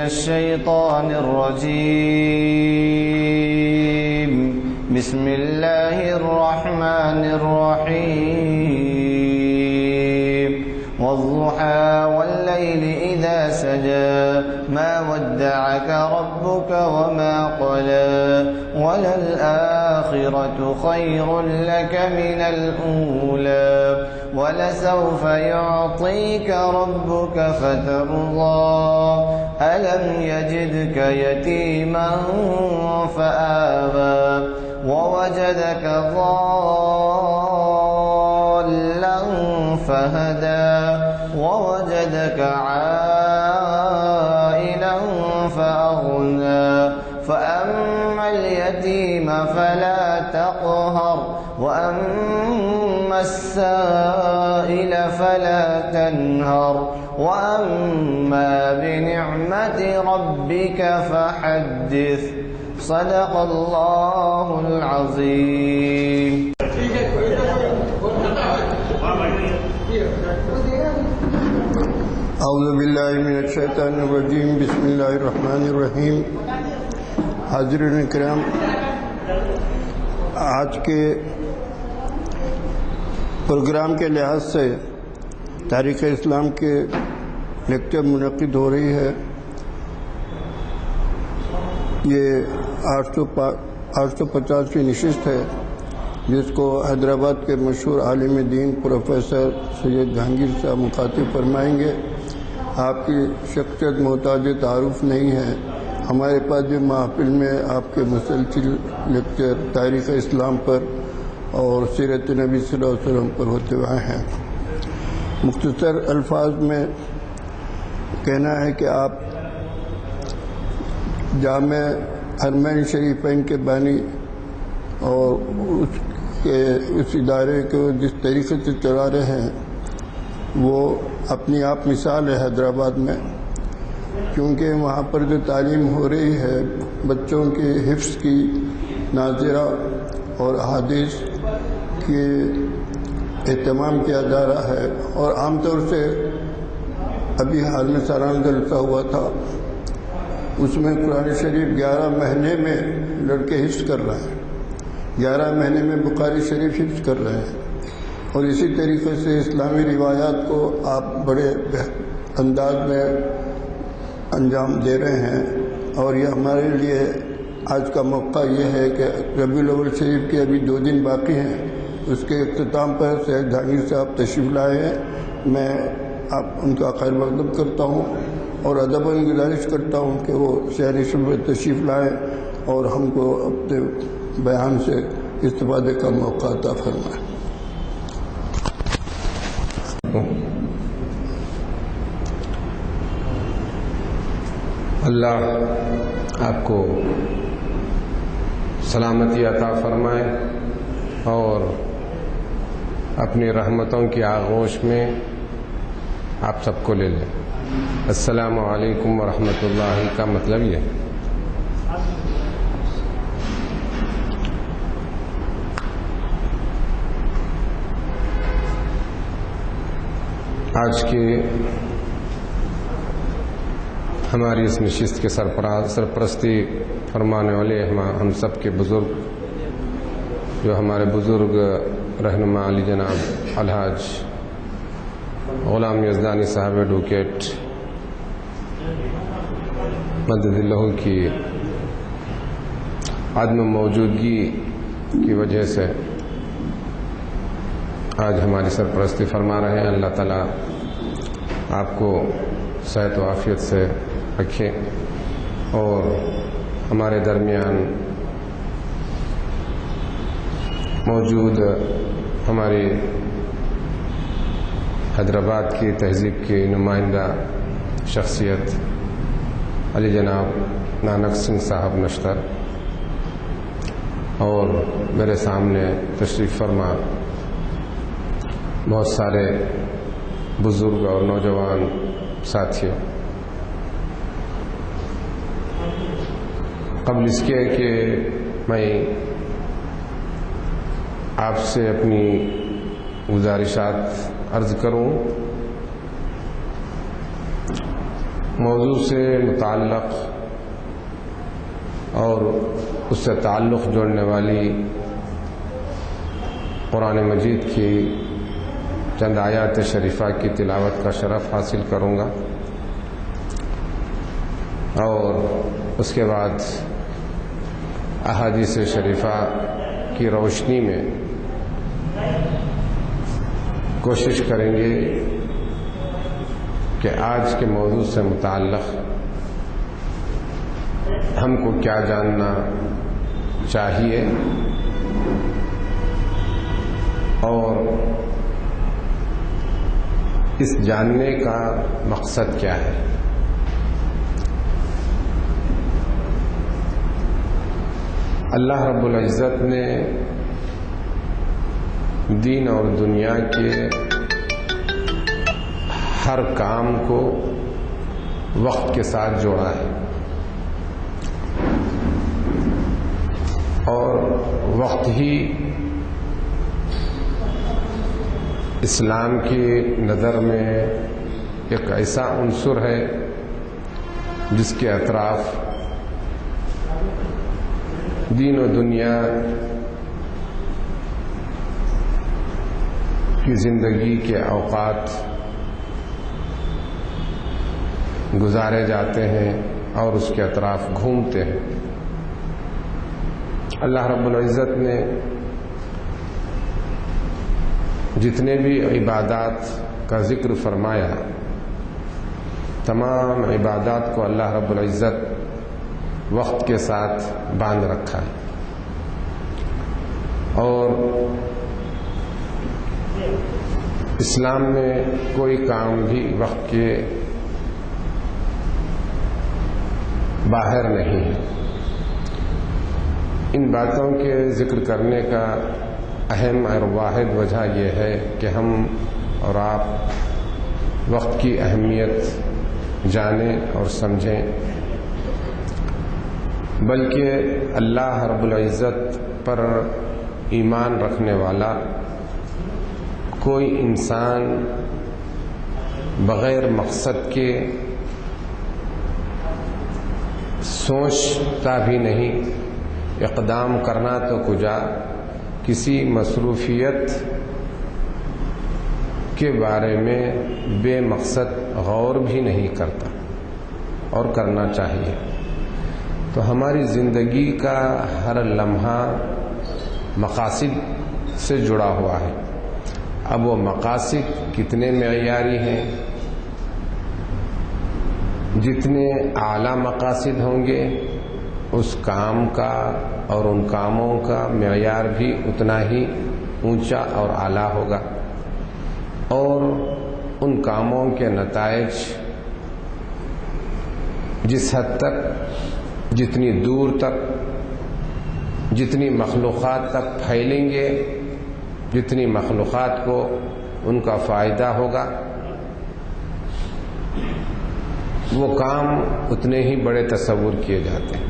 الشيطان الرجيم بسم الله الرحمن الرحيم والضحى والليل إذا سجى ما ودعك ربك وما قلى وللآخرة خير لك من الأولى ولسوف يعطيك ربك فترضى ألم يجدك يتيما فآوى ووجدك ضالا فهدى ووجدك عائلا فأغنى فأما اليتيم فلا تقهر وأما السائل فلا تنهر وأما بنعمة ربك فحدث صدق الله العظيم. اعوذ باللہ من الشیطان الرجیم بسم اللہ الرحمن الرحیم. حاضرین کرام، آج کے پروگرام کے لحاظ سے تاریخ اسلام کے لیکچر منعقد ہو رہی ہے. یہ 850ویں نشست ہے جس کو حیدرآباد کے مشہور عالم دین پروفیسر سید جہانگیر صاحب مخاطب فرمائیں گے. آپ کی شخصیت محتاج تعارف نہیں ہے. ہمارے پاس جو محفل میں آپ کے مسلسل لیکچر تاریخ اسلام پر اور سیرت نبی صلی اللہ علیہ وسلم پر ہوتے ہوئے ہیں. مختصر الفاظ میں کہنا ہے کہ آپ جامع حرمین شریفین کے بانی اور اس ادارے کو جس طریقے سے چلا رہے ہیں وہ اپنی آپ مثال ہے حیدرآباد میں، کیونکہ وہاں پر جو تعلیم ہو رہی ہے بچوں کے حفظ کی ناظرہ اور احادیث کے اہتمام کیا جا رہا ہے. اور عام طور سے ابھی حال میں سالانہ جلسہ ہوا تھا، اس میں قرآن شریف 11 مہینے میں لڑکے حفظ کر رہے ہیں، 11 مہینے میں بخاری شریف حفظ کر رہے ہیں. اور اسی طریقے سے اسلامی روایات کو آپ بڑے انداز میں انجام دے رہے ہیں. اور یہ ہمارے لیے آج کا موقع یہ ہے کہ ربیع الاول شریف کے ابھی 2 دن باقی ہیں، اس کے اختتام پر سید جہانگیر صاحب تشریف لائے ہیں. میں ان کا خیر مقدم کرتا ہوں اور ادباً گزارش کرتا ہوں کہ وہ شہر شب میں تشریف لائیں اور ہم کو اپنے بیان سے استفادے کا موقع عطا فرمائیں. اللہ آپ کو سلامتی عطا فرمائے اور اپنی رحمتوں کی آغوش میں آپ سب کو لے لیں. السلام علیکم ورحمۃ اللہ کا مطلب یہ ہے. آج کے ہماری اس نشست کے سرپرستی فرمانے والے ہم سب کے بزرگ، جو ہمارے بزرگ رہنما علی جناب الحاج غلام یزدانی صاحب ایڈوکیٹ مدد اللہ کی عدم موجودگی کی وجہ سے آج ہماری سرپرستی فرما رہے ہیں. اللہ تعالیٰ آپ کو صحت و عافیت سے رکھے اور ہمارے درمیان موجود ہماری حیدرآباد کی تہذیب کی نمائندہ شخصیت علی جناب نانک سنگھ صاحب نشتر اور میرے سامنے تشریف فرما بہت سارے بزرگ اور نوجوان ساتھیوں، قبل اس کے کہ میں آپ سے اپنی گزارشات عرض کروں، موضوع سے متعلق اور اس سے تعلق جوڑنے والی قرآن مجید کی چند آیات شریفہ کی تلاوت کا شرف حاصل کروں گا، اور اس کے بعد احادیث شریفہ کی روشنی میں کوشش کریں گے کہ آج کے موضوع سے متعلق ہم کو کیا جاننا چاہیے اور اس جاننے کا مقصد کیا ہے۔ اللہ رب العزت نے دین اور دنیا کے ہر کام کو وقت کے ساتھ جوڑا ہے، اور وقت ہی اسلام کی نظر میں ایک ایسا عنصر ہے جس کے اطراف دین و دنیا کی زندگی کے اوقات گزارے جاتے ہیں اور اس کے اطراف گھومتے ہیں۔ اللہ رب العزت نے جتنے بھی عبادات کا ذکر فرمایا، تمام عبادات کو اللہ رب العزت وقت کے ساتھ باندھ رکھا ہے، اور اسلام میں کوئی کام بھی وقت کے باہر نہیں ہے۔ ان باتوں کے ذکر کرنے کا اہم اور واحد وجہ یہ ہے کہ ہم اور آپ وقت کی اہمیت جانیں اور سمجھیں، بلکہ اللہ رب العزت پر ایمان رکھنے والا کوئی انسان بغیر مقصد کے سوچتا بھی نہیں، اقدام کرنا تو کجا کسی مصروفیت کے بارے میں بے مقصد غور بھی نہیں کرتا، اور کرنا چاہیے۔ تو ہماری زندگی کا ہر لمحہ مقاصد سے جڑا ہوا ہے۔ اب وہ مقاصد کتنے معیاری ہیں، جتنے اعلیٰ مقاصد ہوں گے اس کام کا اور ان کاموں کا معیار بھی اتنا ہی اونچا اور اعلیٰ ہوگا، اور ان کاموں کے نتائج جس حد تک، جتنی دور تک، جتنی مخلوقات تک پھیلیں گے، جتنی مخلوقات کو ان کا فائدہ ہوگا، وہ کام اتنے ہی بڑے تصور کیے جاتے ہیں۔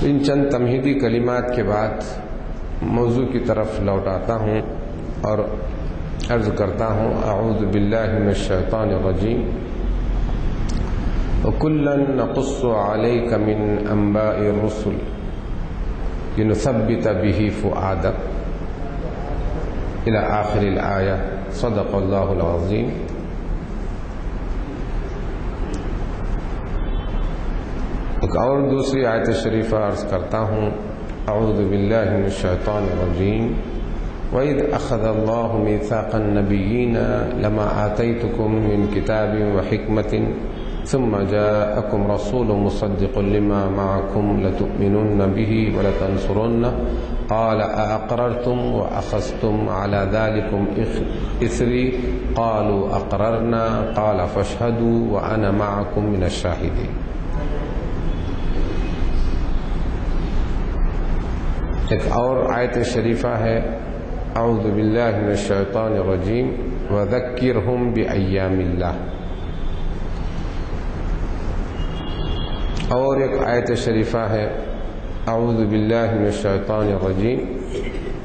ان چند تمہیدی کلمات کے بعد موضوع کی طرف لوٹ آتا ہوں اور عرض کرتا ہوں، اعوذ باللہ من الشیطان الرجیم، وَكُلًّا نَقُصُّ عَلَيْكَ مِنْ أَنْبَاءِ الرُّسُلِ لِنُثَبِّتَ بِهِ فُؤَادَكَ إلى آخر الآیہ۔ صدق اللہ العظیم۔ ایک اور دوسری آیت شریفہ عرض کرتا ہوں، اعوذ باللہ من الشیطان الرجیم، وَإِذْ أَخَذَ اللَّهُ مِيثَاقَ النَّبِيِّينَ لَمَا آتَيْتُكُم مِّن كِتَابٍ وَحِكْمَةٍ ثُمَّ جَاءَكُمْ رَسُولٌ مُصَدِّقٌ لِّمَا مَعَكُمْ لَتُؤْمِنُنَّ بِهِ وَلَتَنصُرُنَّهُ قَالَ أَأَقْرَرْتُمْ وَأَخَذْتُمْ عَلَى ذَلِكُمْ إِثْرِي قَالُوا أَقْرَرْنَا قَالَ فَاشْهَدُوا وَأَنَا مَعَكُمْ مِنَ الشَّاهِدِينَ۔ ایک اور آیت شریفہ ہے، اعوذ باللہ من الشیطان الرجیم، وَذَكِّرْهُمْ بِأَيَّامِ اللَّهِ۔ اور ایک آیت شریفہ ہے، اعوذ باللہ من الشیطان الرجیم،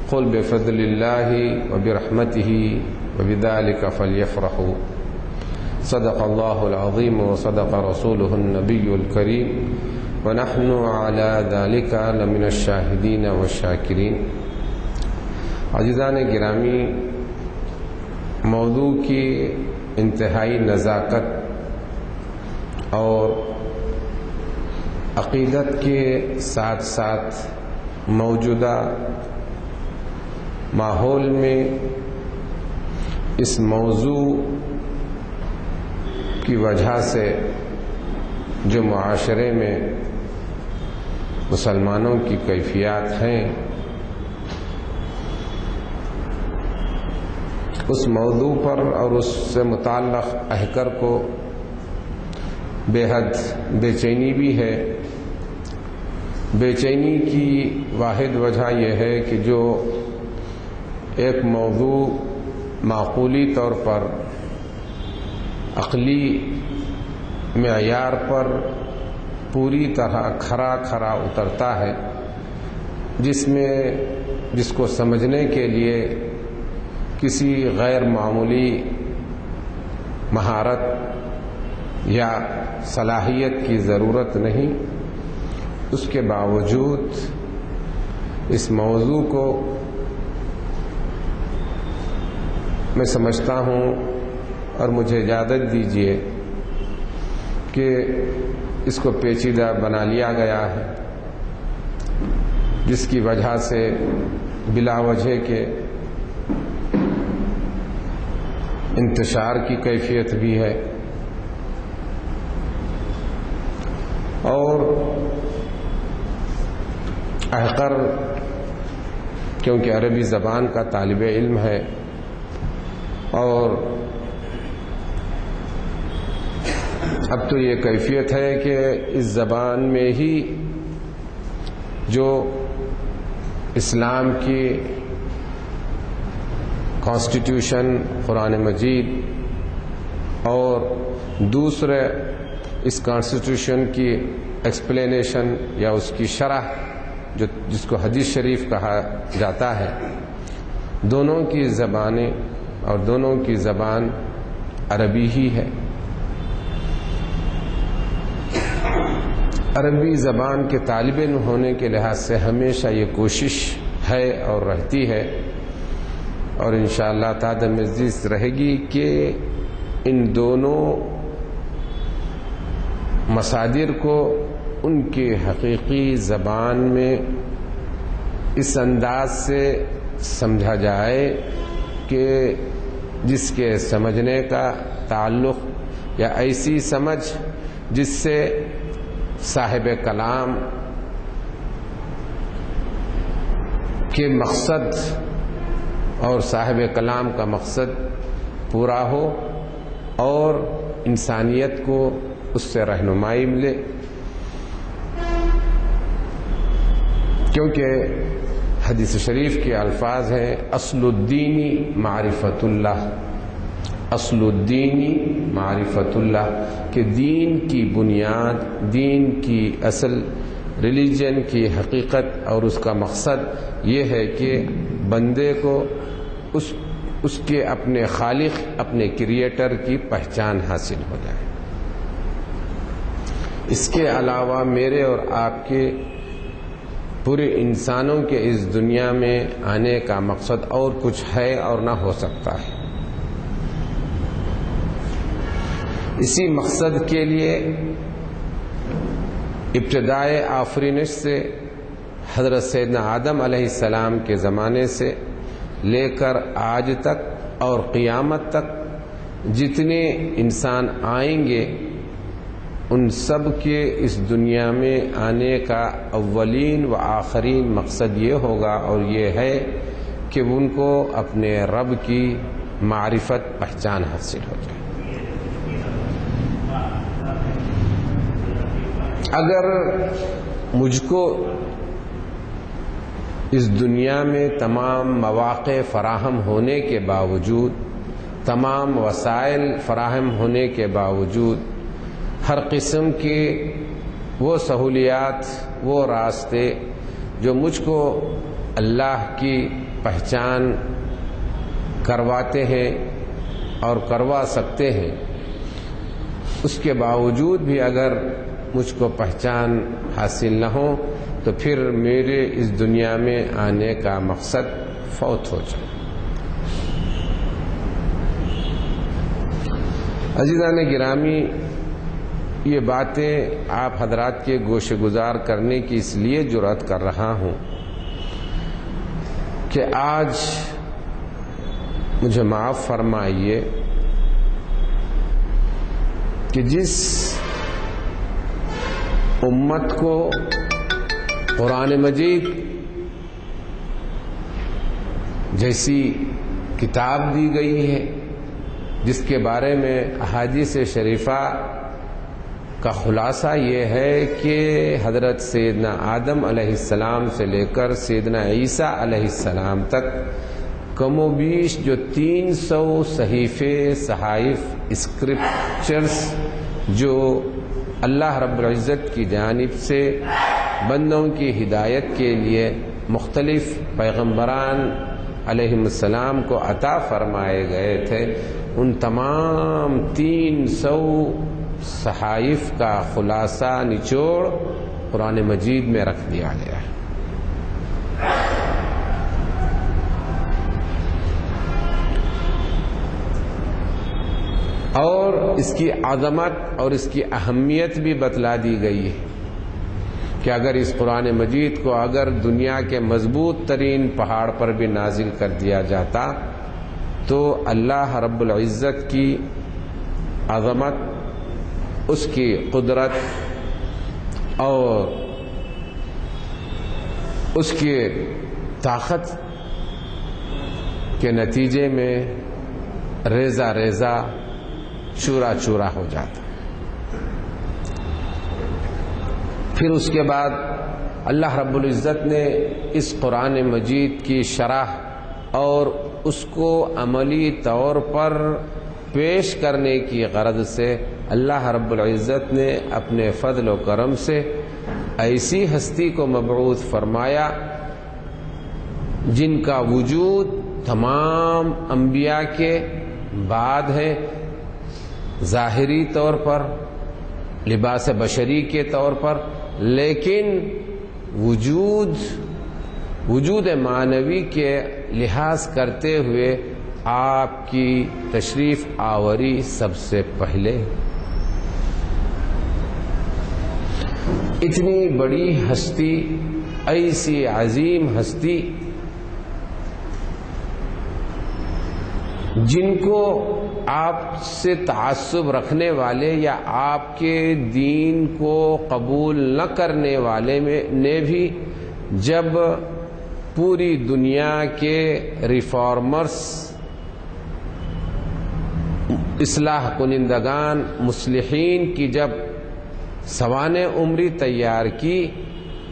قل بفضل اللہ وبرحمتہ وبذلک فلیفرحوا صدق اللہ العظیم و صدق رسولہ النبی الکریم ونحن علی ذلک لمن الشاہدین والشاکرین۔ عزیزان گرامی، موضوع کی انتہائی نزاکت اور عقیدت کے ساتھ ساتھ موجودہ ماحول میں اس موضوع کی وجہ سے جو معاشرے میں مسلمانوں کی کیفیات ہیں، اس موضوع پر اور اس سے متعلق احکر کو بے حد بے چینی بھی ہے۔ بے چینی کی واحد وجہ یہ ہے کہ جو ایک موضوع معقولی طور پر عقلی معیار پر پوری طرح کھرا کھرا اترتا ہے، جس کو سمجھنے کے لیے کسی غیر معمولی مہارت یا صلاحیت کی ضرورت نہیں، اس کے باوجود اس موضوع کو میں سمجھتا ہوں، اور مجھے اجازت دیجیے کہ اس کو پیچیدہ بنا لیا گیا ہے، جس کی وجہ سے بلا وجہ کے انتشار کی کیفیت بھی ہے، اور احقر کیونکہ عربی زبان کا طالب علم ہے اور اب تو یہ کیفیت ہے کہ اس زبان میں ہی جو اسلام کی کانسٹیٹیوشن قرآن مجید اور دوسرے اس کانسٹیٹیوشن کی ایکسپلینیشن یا اس کی شرح جس کو حدیث شریف کہا جاتا ہے، دونوں کی زبانیں اور دونوں کی زبان عربی ہی ہے۔ عربی زبان کے طالب علم ہونے کے لحاظ سے ہمیشہ یہ کوشش ہے اور رہتی ہے، اور انشاءاللہ تعالی مزید رہے گی کہ ان دونوں مصادر کو ان کی حقیقی زبان میں اس انداز سے سمجھا جائے کہ جس کے سمجھنے کا تعلق یا ایسی سمجھ جس سے صاحب کلام کے مقصد اور صاحب کلام کا مقصد پورا ہو اور انسانیت کو اس سے رہنمائی ملے، کیونکہ حدیث شریف کے الفاظ ہیں اصل الدین معرفت اللہ، اصل الدین معرفت اللہ، کہ دین کی بنیاد، دین کی اصل، ریلیجن کی حقیقت اور اس کا مقصد یہ ہے کہ بندے کو اس کے اپنے خالق، اپنے کریٹر کی پہچان حاصل ہو جائے۔ اس کے علاوہ میرے اور آپ کے پورے انسانوں کے اس دنیا میں آنے کا مقصد اور کچھ ہے اور نہ ہو سکتا ہے۔ اسی مقصد کے لیے ابتدائے آفرینش سے حضرت سیدنا آدم علیہ السلام کے زمانے سے لے کر آج تک اور قیامت تک جتنے انسان آئیں گے ان سب کے اس دنیا میں آنے کا اولین و آخرین مقصد یہ ہوگا اور یہ ہے کہ ان کو اپنے رب کی معرفت، پہچان حاصل ہو جائے۔ اگر مجھ کو اس دنیا میں تمام مواقع فراہم ہونے کے باوجود، تمام وسائل فراہم ہونے کے باوجود، ہر قسم کی وہ سہولیات، وہ راستے جو مجھ کو اللہ کی پہچان کرواتے ہیں اور کروا سکتے ہیں، اس کے باوجود بھی اگر مجھ کو پہچان حاصل نہ ہو تو پھر میرے اس دنیا میں آنے کا مقصد فوت ہو جائے۔ عزیزان گرامی، یہ باتیں آپ حضرات کے گوش گزار کرنے کی اس لیے جرأت کر رہا ہوں کہ آج مجھے معاف فرمائیے کہ جس امت کو قرآن مجید جیسی کتاب دی گئی ہے، جس کے بارے میں احادیث شریفہ کا خلاصہ یہ ہے کہ حضرت سیدنا آدم علیہ السلام سے لے کر سیدنا عیسیٰ علیہ السلام تک کم و بیش جو 300 صحیفے، صحائف، اسکرپچرز جو اللہ رب العزت کی جانب سے بندوں کی ہدایت کے لیے مختلف پیغمبران علیہ السلام کو عطا فرمائے گئے تھے، ان تمام 300 صحائف کا خلاصہ نچوڑ قرآن مجید میں رکھ دیا گیا ہے۔ اور اس کی عظمت اور اس کی اہمیت بھی بتلا دی گئی ہے کہ اگر اس قرآن مجید کو اگر دنیا کے مضبوط ترین پہاڑ پر بھی نازل کر دیا جاتا تو اللہ رب العزت کی عظمت، اس کی قدرت اور اس کی طاقت کے نتیجے میں ریزہ ریزہ، چورا چورا ہو جاتا۔ پھر اس کے بعد اللہ رب العزت نے اس قرآن مجید کی شرح اور اس کو عملی طور پر پیش کرنے کی غرض سے اللہ رب العزت نے اپنے فضل و کرم سے ایسی ہستی کو مبعوث فرمایا جن کا وجود تمام انبیاء کے بعد ہے، ظاہری طور پر، لباس بشری کے طور پر، لیکن وجود معنوی کے لحاظ کرتے ہوئے آپ کی تشریف آوری سب سے پہلے۔ اتنی بڑی ہستی، ایسی عظیم ہستی جن کو آپ سے تعصب رکھنے والے یا آپ کے دین کو قبول نہ کرنے والے نے بھی جب پوری دنیا کے ریفارمرز، اصلاح کنندگان، مصلحین کی جب سوانح عمری تیار کی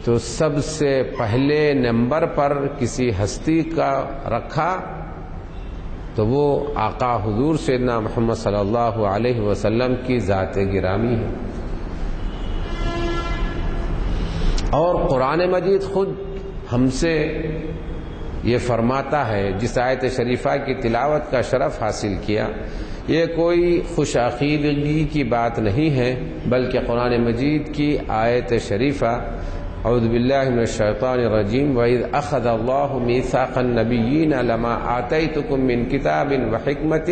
تو سب سے پہلے نمبر پر کسی ہستی کا رکھا تو وہ آقا حضور سیدنا محمد صلی اللہ علیہ وسلم کی ذات گرامی ہے۔ اور قرآن مجید خود ہم سے یہ فرماتا ہے، جس آیت شریفہ کی تلاوت کا شرف حاصل کیا، یہ کوئی خوش عقیدگی کی بات نہیں ہے، بلکہ قرآن مجید کی آیت شریفہ اعوذ باللہ من الشیطان الرجیم وَإِذْ أَخَذَ اللَّهُ مِيثَاقَ النَّبِيِّينَ لَمَا آتَيْتُكُم مِّن كِتَابٍ وَحِكْمَةٍ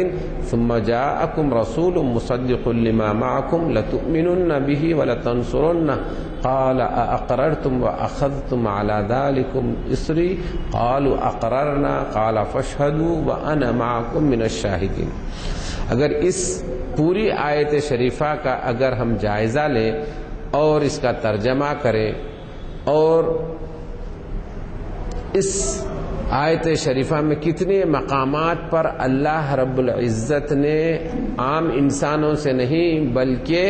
ثُمَّ جَاءَكُمْ رَسُولٌ مُصَدِّقٌ لِّمَا مَعَكُمْ لَتُؤْمِنُنَّ بِهِ وَلَتَنصُرُنَّهُ قَالَ أَأَقْرَرْتُمْ وَأَخَذْتُمْ عَلَى ذَلِكُمْ إِصْرِي قَالُوا أَقْرَرْنَا قَالَ فَاشْهَدُوا وَأَنَا مَعَكُمْ مِنَ الشَّاهِدِينَ۔ اگر اس پوری آیت شریفہ کا اگر ہم جائزہ لیں اور اس کا ترجمہ کریں اور اس آیت شریفہ میں کتنے مقامات پر اللہ رب العزت نے عام انسانوں سے نہیں بلکہ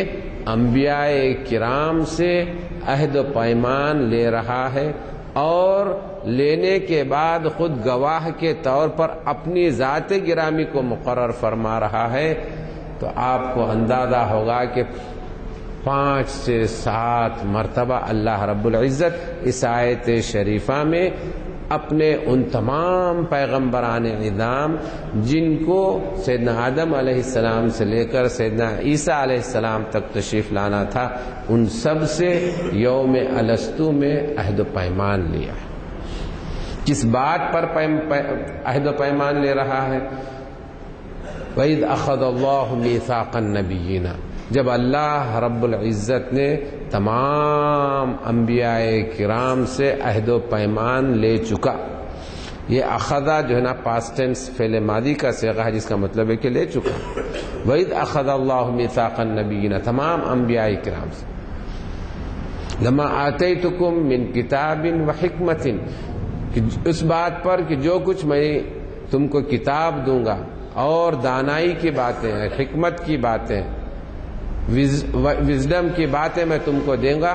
انبیاء کرام سے عہد و پیمان لے رہا ہے اور لینے کے بعد خود گواہ کے طور پر اپنی ذات گرامی کو مقرر فرما رہا ہے، تو آپ کو اندازہ ہوگا کہ 5 سے 7 مرتبہ اللہ رب العزت اس آیت شریفہ میں اپنے ان تمام پیغمبران اعظام جن کو سیدنا آدم علیہ السلام سے لے کر سیدنا عیسیٰ علیہ السلام تک تشریف لانا تھا، ان سب سے یوم الستو میں عہد و پیمان لیا۔ کس بات پر عہد و پیمان لے رہا ہے؟ وَإِذْ أَخَذَ اللَّهُ مِيثَاقَ النَّبِيِّينَ، جب اللہ رب العزت نے تمام انبیاء کرام سے عہد و پیمان لے چکا۔ یہ اخذا جو ہے نا پاسٹ ٹینس فعل ماضی کا صیغہ ہے، جس کا مطلب ہے کہ لے چکا۔ وَإِذْ أَخَذَ اللَّهُ مِيثَاقَ النَّبِيِّينَ، تمام انبیاء کرام سے، لَمَا آتَيْتُكُم مِّن كِتَابٍ وَحِكْمَةٍ، اس بات پر کہ جو کچھ میں تم کو کتاب دوں گا اور دانائی کی باتیں، حکمت کی باتیں، وزڈم کی باتیں میں تم کو دوں گا،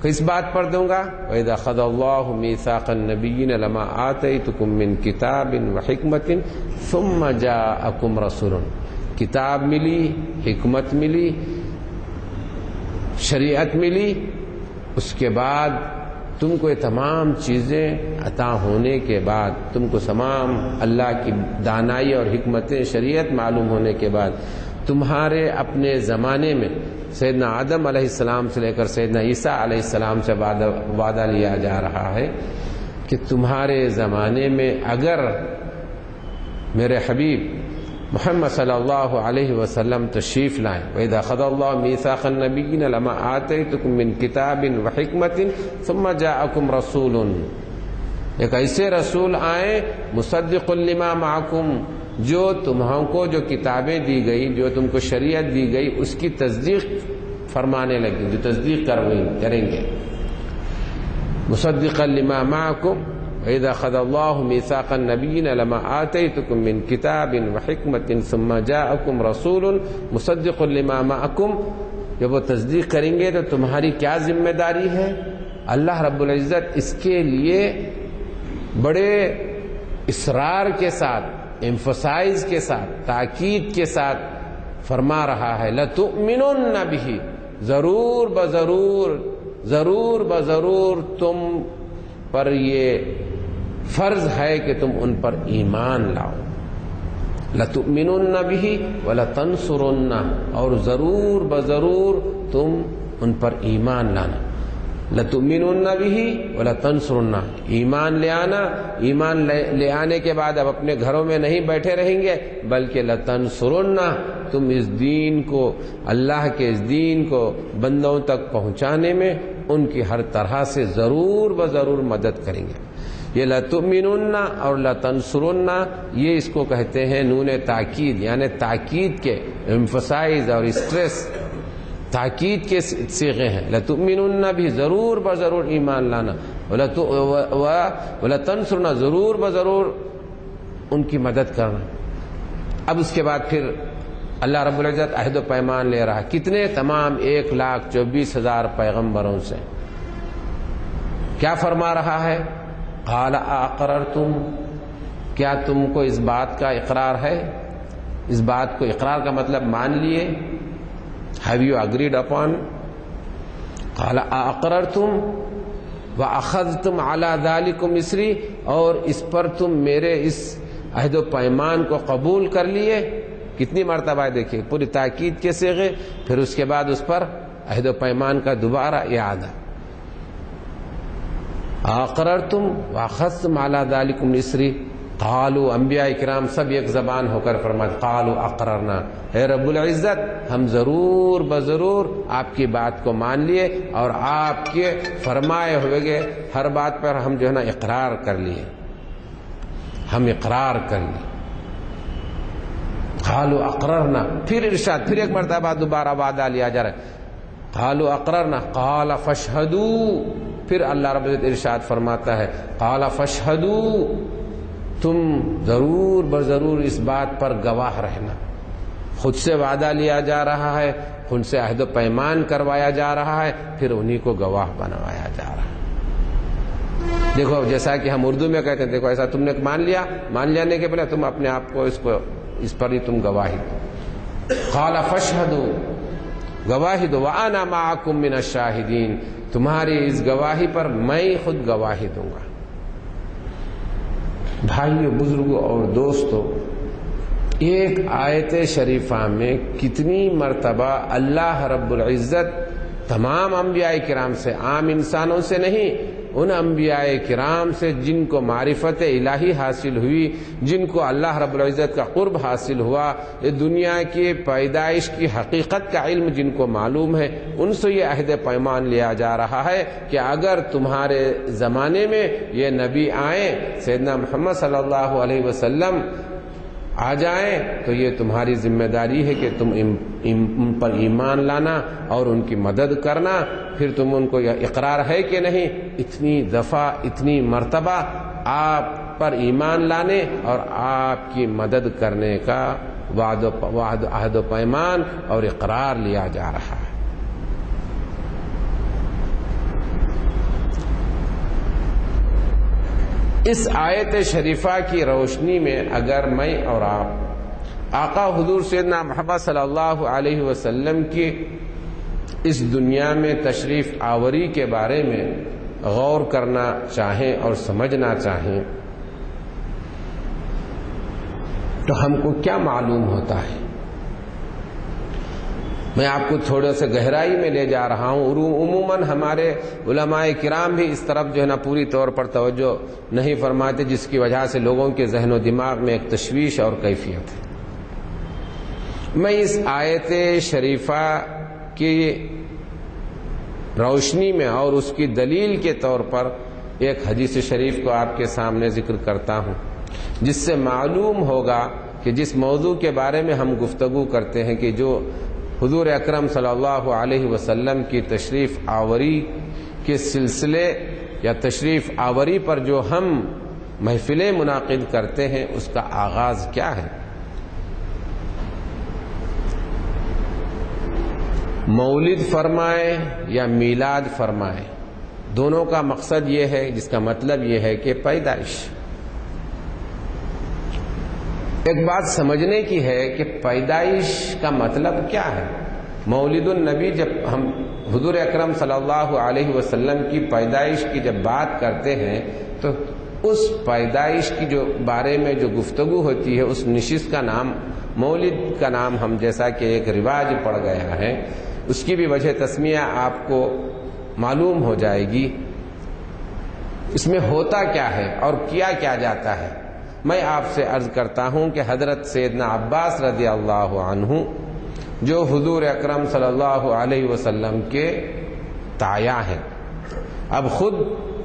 کس بات پر دوں گا؟ وَإِذَا أَخَذَ اللَّهُ مِيثَاقَ النَّبِيِّينَ لَمَا آتَيْتُكُم مِّن كِتَابٍ وَحِكْمَةٍ ثُمَّ جَاءَكُمْ رَسُولٌ، کتاب ملی، حکمت ملی، شریعت ملی، اس کے بعد تم کو یہ تمام چیزیں عطا ہونے کے بعد، تم کو تمام اللہ کی دانائی اور حکمتیں، شریعت معلوم ہونے کے بعد، تمہارے اپنے زمانے میں سیدنا آدم علیہ السلام سے لے کر سیدنا عیسیٰ علیہ السلام سے وعدہ لیا جا رہا ہے کہ تمہارے زمانے میں اگر میرے حبیب محمد صلی اللہ علیہ وسلم تشریف لائیں، وَإِذَا أَخَذَ اللَّهُ مِيثَاقَ النَّبِيِّينَ لَمَا آتَيْتُكُم مِّن كِتَابٍ وَحِكْمَةٍ ثُمَّ جَاءَكُمْ رَسُولٌ، ایک ایسے رسول آئیں مصدق لما معکم، جو تمہوں کو جو کتابیں دی گئی، جو تم کو شریعت دی گئی، اس کی تصدیق فرمانے لگے، جو تصدیق کریں گے۔ مصدقا لما معکم وَإِذَا أَخَذَ اللَّهُ مِيثَاقَ النَّبِيِّينَ لَمَا آتَيْتُكُم مِّن كِتَابٍ وَحِكْمَةٍ ثُمَّ جَاءَكُمْ رَسُولٌ مُصَدِّقٌ لِمَا مَعَكُمْ، جب وہ تصدیق کریں گے تو تمہاری کیا ذمہ داری ہے؟ اللہ رب العزت اس کے لیے بڑے اصرار کے ساتھ، ایمفسائز کے ساتھ، تاکید کے ساتھ فرما رہا ہے لَتُؤْمِنُنَّ بِهِ، ضرور بضرور تم پر یہ فرض ہے کہ تم ان پر ایمان لاؤ۔ لَتُؤْمِنُنَّ بِهِ وَلَتَنْصُرُنَّ، اور ضرور بضرور تم ان پر ایمان لانا۔ لَتُؤْمِنُنَّ بِهِ وَلَتَنْصُرُنَّ، ایمان لے آنا، ایمان لے آنے کے بعد اب اپنے گھروں میں نہیں بیٹھے رہیں گے، بلکہ لَتَنْصُرُنَّ، تم اس دین کو، اللہ کے اس دین کو بندوں تک پہنچانے میں ان کی ہر طرح سے ضرور بضرور مدد کریں گے۔ یہ لَتُؤْمِنُنَّ اور لَتَنْصُرُنَّ، یہ اس کو کہتے ہیں نون تاکید، یعنی تاکید کے ایمفسائز اور اسٹریس، تاکید کے صیغے ہیں۔ لَتُؤْمِنُنَّ بھی ضرور بضرور ایمان لانا، وَلَتَنْصُرُنَّ ضرور بضرور ان کی مدد کرنا۔ اب اس کے بعد پھر اللہ رب العزت عہد و پیمان لے رہا، کتنے؟ تمام 1,24,000 پیغمبروں سے۔ کیا فرما رہا ہے؟ قَالَ أَأَقْرَرْتُمْ، کیا تم کو اس بات کا اقرار ہے؟ اس بات کو اقرار کا مطلب مان لیے؟ Have you agreed upon؟ قَالَ أَأَقْرَرْتُمْ وَأَخَذْتُمْ عَلَى ذَلِكُمْ إِصْرِي، اور اس پر تم میرے اس عہد و پیمان کو قبول کر لیے۔ کتنی مرتبہ دیکھیے، پوری تاکید کے صیغے، پھر اس کے بعد اس پر عہد و پیمان کا دوبارہ اعادہ۔ اقررتم واخذتم علی ذلکم اسری، قالوا، انبیاء کرام سب ایک زبان ہو کر فرماتے قالوا اقررنا، اے رب العزت ہم ضرور بضرور آپ کی بات کو مان لیے اور آپ کے فرمائے ہوئے ہر بات پر ہم جو ہے نا اقرار کر لیے، ہم اقرار کر لیے۔ قالوا اقررنا، پھر ارشاد، پھر ایک مرتبہ دوبارہ وعدہ لیا جا رہا ہے، قالوا اقررنا قال فاشهدوا، پھر اللہ رب العزت ارشاد فرماتا ہے قال فاشهدوا، تم ضرور بضرور اس بات پر گواہ رہنا۔ خود سے وعدہ لیا جا رہا ہے، خود سے عہد و پیمان کروایا جا رہا ہے، پھر انہی کو گواہ بنوایا جا رہا ہے۔ دیکھو جیسا کہ ہم اردو میں کہتے ہیں، دیکھو ایسا تم نے مان لیا، مان لینے کے پہلے تم اپنے آپ کو اس پر ہی تم گواہی دو۔ قال فاشهدوا، گواہی دو، وانا معکم من الشاہدین، تمہاری اس گواہی پر میں خود گواہی دوں گا۔ بھائیو، بزرگوں اور دوستو، ایک آیت شریفہ میں کتنی مرتبہ اللہ رب العزت تمام انبیاء کرام سے، عام انسانوں سے نہیں، ان انبیاء کرام سے جن کو معرفت الہی حاصل ہوئی، جن کو اللہ رب العزت کا قرب حاصل ہوا، یہ دنیا کی پیدائش کی حقیقت کا علم جن کو معلوم ہے، ان سے یہ عہد پیمان لیا جا رہا ہے کہ اگر تمہارے زمانے میں یہ نبی آئیں، سیدنا محمد صلی اللہ علیہ وسلم آ جائیں، تو یہ تمہاری ذمہ داری ہے کہ تم ان پر ایمان لانا اور ان کی مدد کرنا۔ پھر تم ان کو یہ اقرار ہے کہ نہیں، اتنی دفعہ، اتنی مرتبہ آپ پر ایمان لانے اور آپ کی مدد کرنے کا عہد و پیمان اور اقرار لیا جا رہا ہے۔ اس آیت شریفہ کی روشنی میں اگر میں اور آپ آقا حضور سیدنا محمد صلی اللہ علیہ وسلم کی اس دنیا میں تشریف آوری کے بارے میں غور کرنا چاہیں اور سمجھنا چاہیں تو ہم کو کیا معلوم ہوتا ہے؟ میں آپ کو تھوڑے سے گہرائی میں لے جا رہا ہوں۔ عموماً ہمارے علماء کرام بھی اس طرف جو ہے نا پوری طور پر توجہ نہیں فرماتے، جس کی وجہ سے لوگوں کے ذہن و دماغ میں ایک تشویش اور کیفیت ہے۔ میں اس آیت شریفہ کی روشنی میں اور اس کی دلیل کے طور پر ایک حدیث شریف کو آپ کے سامنے ذکر کرتا ہوں، جس سے معلوم ہوگا کہ جس موضوع کے بارے میں ہم گفتگو کرتے ہیں کہ جو حضور اکرم صلی اللہ علیہ وسلم کی تشریف آوری کے سلسلے یا تشریف آوری پر جو ہم محفلیں منعقد کرتے ہیں، اس کا آغاز کیا ہے؟ مولد فرمائے یا میلاد فرمائے، دونوں کا مقصد یہ ہے، جس کا مطلب یہ ہے کہ پیدائش۔ ایک بات سمجھنے کی ہے کہ پیدائش کا مطلب کیا ہے۔ مولد النبی، جب ہم حضور اکرم صلی اللہ علیہ وسلم کی پیدائش کی جب بات کرتے ہیں تو اس پیدائش کی جو بارے میں جو گفتگو ہوتی ہے، اس نشست کا نام مولد کا نام ہم جیسا کہ ایک رواج پڑ گیا ہے، اس کی بھی وجہ تسمیہ آپ کو معلوم ہو جائے گی۔ اس میں ہوتا کیا ہے اور کیا کیا جاتا ہے؟ میں آپ سے عرض کرتا ہوں کہ حضرت سیدنا عباس رضی اللہ عنہ جو حضور اکرم صلی اللہ علیہ وسلم کے تایا ہیں، اب خود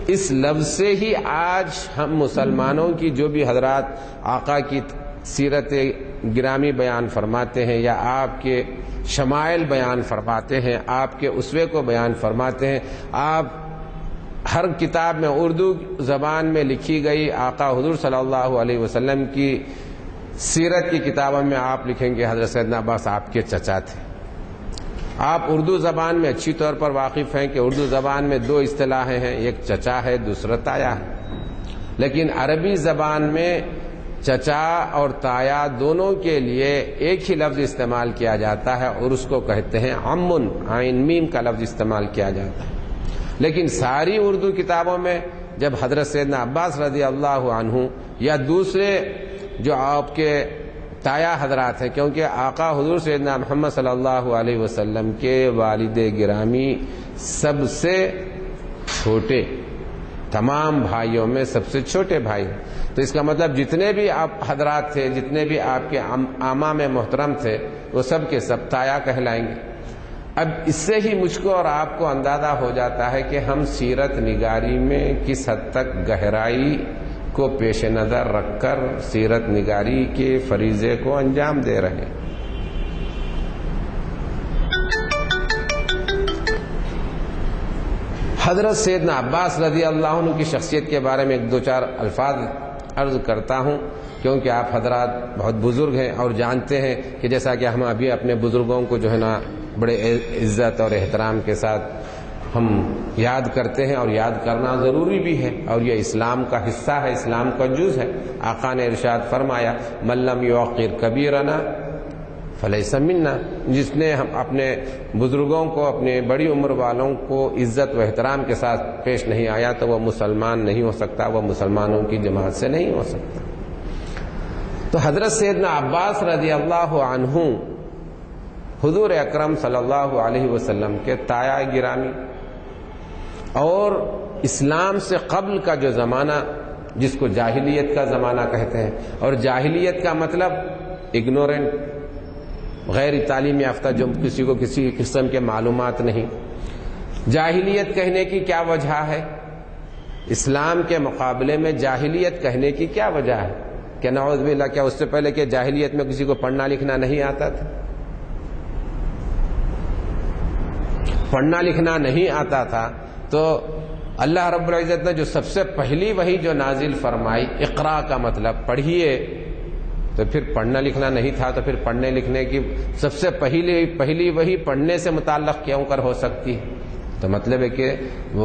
اس لفظ سے ہی آج ہم مسلمانوں کی جو بھی حضرات آقا کی سیرت گرامی بیان فرماتے ہیں یا آپ کے شمائل بیان فرماتے ہیں، آپ کے اسوے کو بیان فرماتے ہیں، آپ ہر کتاب میں اردو زبان میں لکھی گئی آقا حضور صلی اللہ علیہ وسلم کی سیرت کی کتابوں میں آپ لکھیں گے حضرت سیدنا عباس آپ کے چچا تھے۔ آپ اردو زبان میں اچھی طور پر واقف ہیں کہ اردو زبان میں دو اصطلاحیں ہیں، ایک چچا ہے، دوسرا تایا ہے، لیکن عربی زبان میں چچا اور تایا دونوں کے لیے ایک ہی لفظ استعمال کیا جاتا ہے اور اس کو کہتے ہیں عمن، عین میم کا لفظ استعمال کیا جاتا ہے۔ لیکن ساری اردو کتابوں میں جب حضرت سیدنا عباس رضی اللہ عنہ یا دوسرے جو آپ کے تایا حضرات ہیں، کیونکہ آقا حضور سیدنا محمد صلی اللہ علیہ وسلم کے والد گرامی سب سے چھوٹے، تمام بھائیوں میں سب سے چھوٹے بھائی، تو اس کا مطلب جتنے بھی آپ حضرات تھے، جتنے بھی آپ کے امام محترم تھے، وہ سب کے سب تایا کہلائیں گے۔ اب اس سے ہی مجھ کو اور آپ کو اندازہ ہو جاتا ہے کہ ہم سیرت نگاری میں کس حد تک گہرائی کو پیش نظر رکھ کر سیرت نگاری کے فریضے کو انجام دے رہے ہیں۔ حضرت سیدنا عباس رضی اللہ عنہ کی شخصیت کے بارے میں ایک دو چار الفاظ عرض کرتا ہوں، کیونکہ آپ حضرات بہت بزرگ ہیں اور جانتے ہیں کہ جیسا کہ ہم ابھی اپنے بزرگوں کو جو ہے نا بڑے عزت اور احترام کے ساتھ ہم یاد کرتے ہیں اور یاد کرنا ضروری بھی ہے، اور یہ اسلام کا حصہ ہے، اسلام کا جز ہے۔ آقا نے ارشاد فرمایا من لم یوقر کبیرنا فلیس منا، جس نے ہم اپنے بزرگوں کو، اپنے بڑی عمر والوں کو عزت و احترام کے ساتھ پیش نہیں آیا تو وہ مسلمان نہیں ہو سکتا، وہ مسلمانوں کی جماعت سے نہیں ہو سکتا۔ تو حضرت سیدنا عباس رضی اللہ عنہ حضور اکرم صلی اللہ علیہ وسلم کے تایا گرامی، اور اسلام سے قبل کا جو زمانہ جس کو جاہلیت کا زمانہ کہتے ہیں، اور جاہلیت کا مطلب اگنورنٹ، غیر تعلیم یافتہ، جو کسی کو کسی قسم کے معلومات نہیں۔ جاہلیت کہنے کی کیا وجہ ہے؟ اسلام کے مقابلے میں جاہلیت کہنے کی کیا وجہ ہے؟ کہ نعوذ باللہ، کیا اس سے پہلے کہ جاہلیت میں کسی کو پڑھنا لکھنا نہیں آتا تھا؟ پڑھنا لکھنا نہیں آتا تھا تو اللہ رب العزت نے جو سب سے پہلی وحی جو نازل فرمائی، اقرا کا مطلب پڑھیے، تو پھر پڑھنا لکھنا نہیں تھا تو پھر پڑھنے لکھنے کی سب سے پہلی وحی پڑھنے سے متعلق کیوں کر ہو سکتی ہے؟ تو مطلب ہے کہ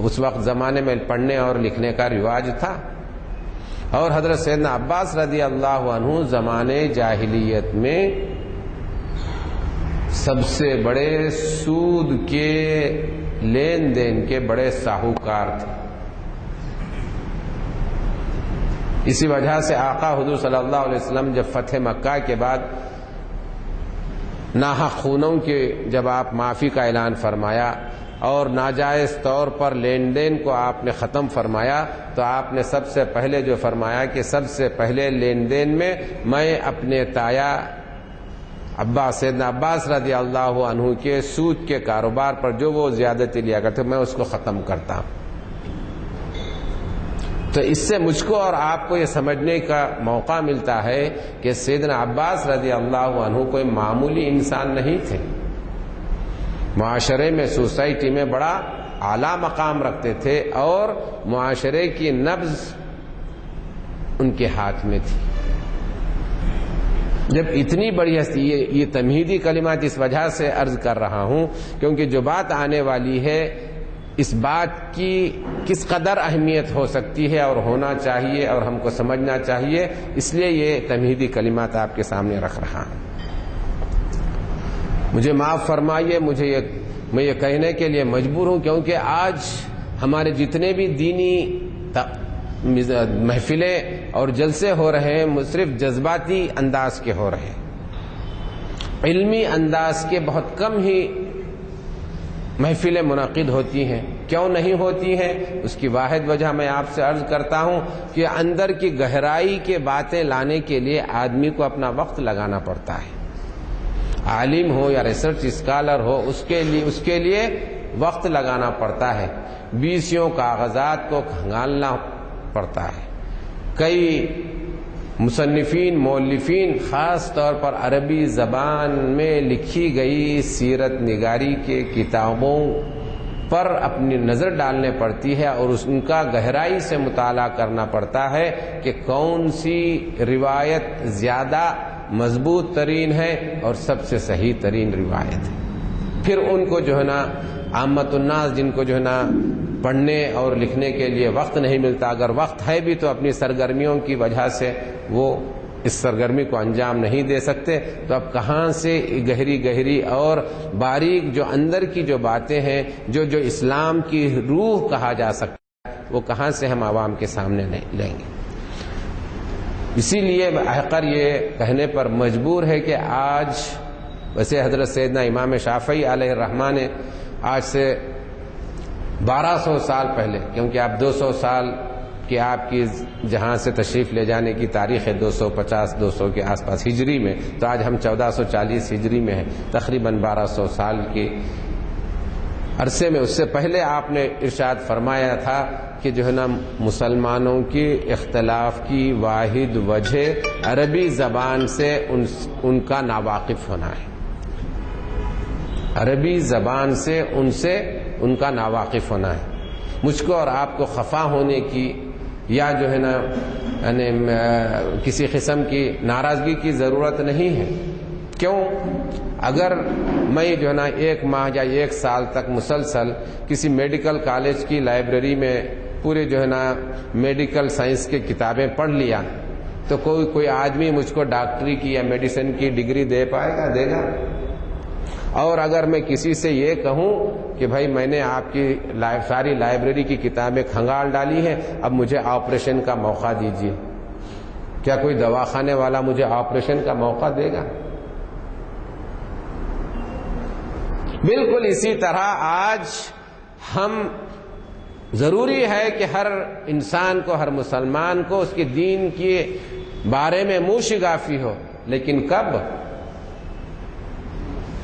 اس وقت زمانے میں پڑھنے اور لکھنے کا رواج تھا۔ اور حضرت سیدنا عباس رضی اللہ عنہ زمانے جاہلیت میں سب سے بڑے سود کے لین دین کے بڑے ساہوکار تھے۔ اسی وجہ سے آقا حضور صلی اللہ علیہ وسلم جب فتح مکہ کے بعد ناحق خونوں کے جب آپ معافی کا اعلان فرمایا اور ناجائز طور پر لین دین کو آپ نے ختم فرمایا، تو آپ نے سب سے پہلے جو فرمایا کہ سب سے پہلے لین دین میں اپنے تایا سیدنا عباس رضی اللہ عنہ کے سود کے کاروبار پر جو وہ زیادتی لیا کرتے میں اس کو ختم کرتا ہوں۔ تو اس سے مجھ کو اور آپ کو یہ سمجھنے کا موقع ملتا ہے کہ سیدنا عباس رضی اللہ عنہ کوئی معمولی انسان نہیں تھے، معاشرے میں، سوسائٹی میں بڑا اعلیٰ مقام رکھتے تھے، اور معاشرے کی نبض ان کے ہاتھ میں تھی۔ جب اتنی بڑی ہستی، یہ تمہیدی کلمات اس وجہ سے عرض کر رہا ہوں کیونکہ جو بات آنے والی ہے اس بات کی کس قدر اہمیت ہو سکتی ہے اور ہونا چاہیے اور ہم کو سمجھنا چاہیے، اس لیے یہ تمہیدی کلمات آپ کے سامنے رکھ رہا ہوں۔ مجھے معاف فرمائیے، میں یہ کہنے کے لیے مجبور ہوں کیونکہ آج ہمارے جتنے بھی دینی محفلیں اور جلسے ہو رہے ہیں صرف جذباتی انداز کے ہو رہے ہیں، علمی انداز کے بہت کم ہی محفلیں منعقد ہوتی ہیں۔ کیوں نہیں ہوتی ہیں؟ اس کی واحد وجہ میں آپ سے عرض کرتا ہوں کہ اندر کی گہرائی کے باتیں لانے کے لیے آدمی کو اپنا وقت لگانا پڑتا ہے۔ عالم ہو یا ریسرچ اسکالر ہو، اس کے لیے وقت لگانا پڑتا ہے، 20 کاغذات کو کھنگالنا پڑتا ہے۔ کئی مصنفین، مؤلفین، خاص طور پر عربی زبان میں لکھی گئی سیرت نگاری کے کتابوں پر اپنی نظر ڈالنے پڑتی ہے اور ان کا گہرائی سے مطالعہ کرنا پڑتا ہے کہ کون سی روایت زیادہ مضبوط ترین ہے اور سب سے صحیح ترین روایت ہے۔ پھر ان کو جو ہے نا عامت الناس، جن کو جو ہے نا پڑھنے اور لکھنے کے لیے وقت نہیں ملتا، اگر وقت ہے بھی تو اپنی سرگرمیوں کی وجہ سے وہ اس سرگرمی کو انجام نہیں دے سکتے، تو اب کہاں سے گہری اور باریک جو اندر کی جو باتیں ہیں، جو اسلام کی روح کہا جا سکتا ہے، وہ کہاں سے ہم عوام کے سامنے لیں گے؟ اسی لیے حقر یہ کہنے پر مجبور ہے کہ آج ویسے حضرت سیدنا امام شافعی علیہ الرحمہ نے آج سے 1200 سال پہلے، کیونکہ آپ 200 سال کی آپ کی جہاں سے تشریف لے جانے کی تاریخ ہے 250-200 کے آس پاس ہجری میں، تو آج ہم 1440 ہجری میں ہیں، تقریباً 1200 سال کے عرصے میں۔ اس سے پہلے آپ نے ارشاد فرمایا تھا کہ جو ہے نا مسلمانوں کی اختلاف کی واحد وجہ عربی زبان سے ان کا ناواقف ہونا ہے، عربی زبان سے ان کا ناواقف ہونا ہے۔ مجھ کو اور آپ کو خفا ہونے کی یا جو ہے نا یعنی کسی قسم کی ناراضگی کی ضرورت نہیں ہے۔ کیوں؟ اگر میں جو ہے نا 1 ماہ یا 1 سال تک مسلسل کسی میڈیکل کالج کی لائبریری میں پورے جو ہے نا میڈیکل سائنس کی کتابیں پڑھ لیا تو کوئی آدمی مجھ کو ڈاکٹری کی یا میڈیسن کی ڈگری دے پائے گا؟ دے گا؟ اور اگر میں کسی سے یہ کہوں کہ بھائی میں نے آپ کی ساری لائبریری کی کتابیں کھنگال ڈالی ہیں، اب مجھے آپریشن کا موقع دیجیے، کیا کوئی دواخانے والا مجھے آپریشن کا موقع دے گا؟ بالکل اسی طرح آج ہم ضروری ہے کہ ہر انسان کو، ہر مسلمان کو اس کے دین کے بارے میں منہ شگافی ہو، لیکن کب؟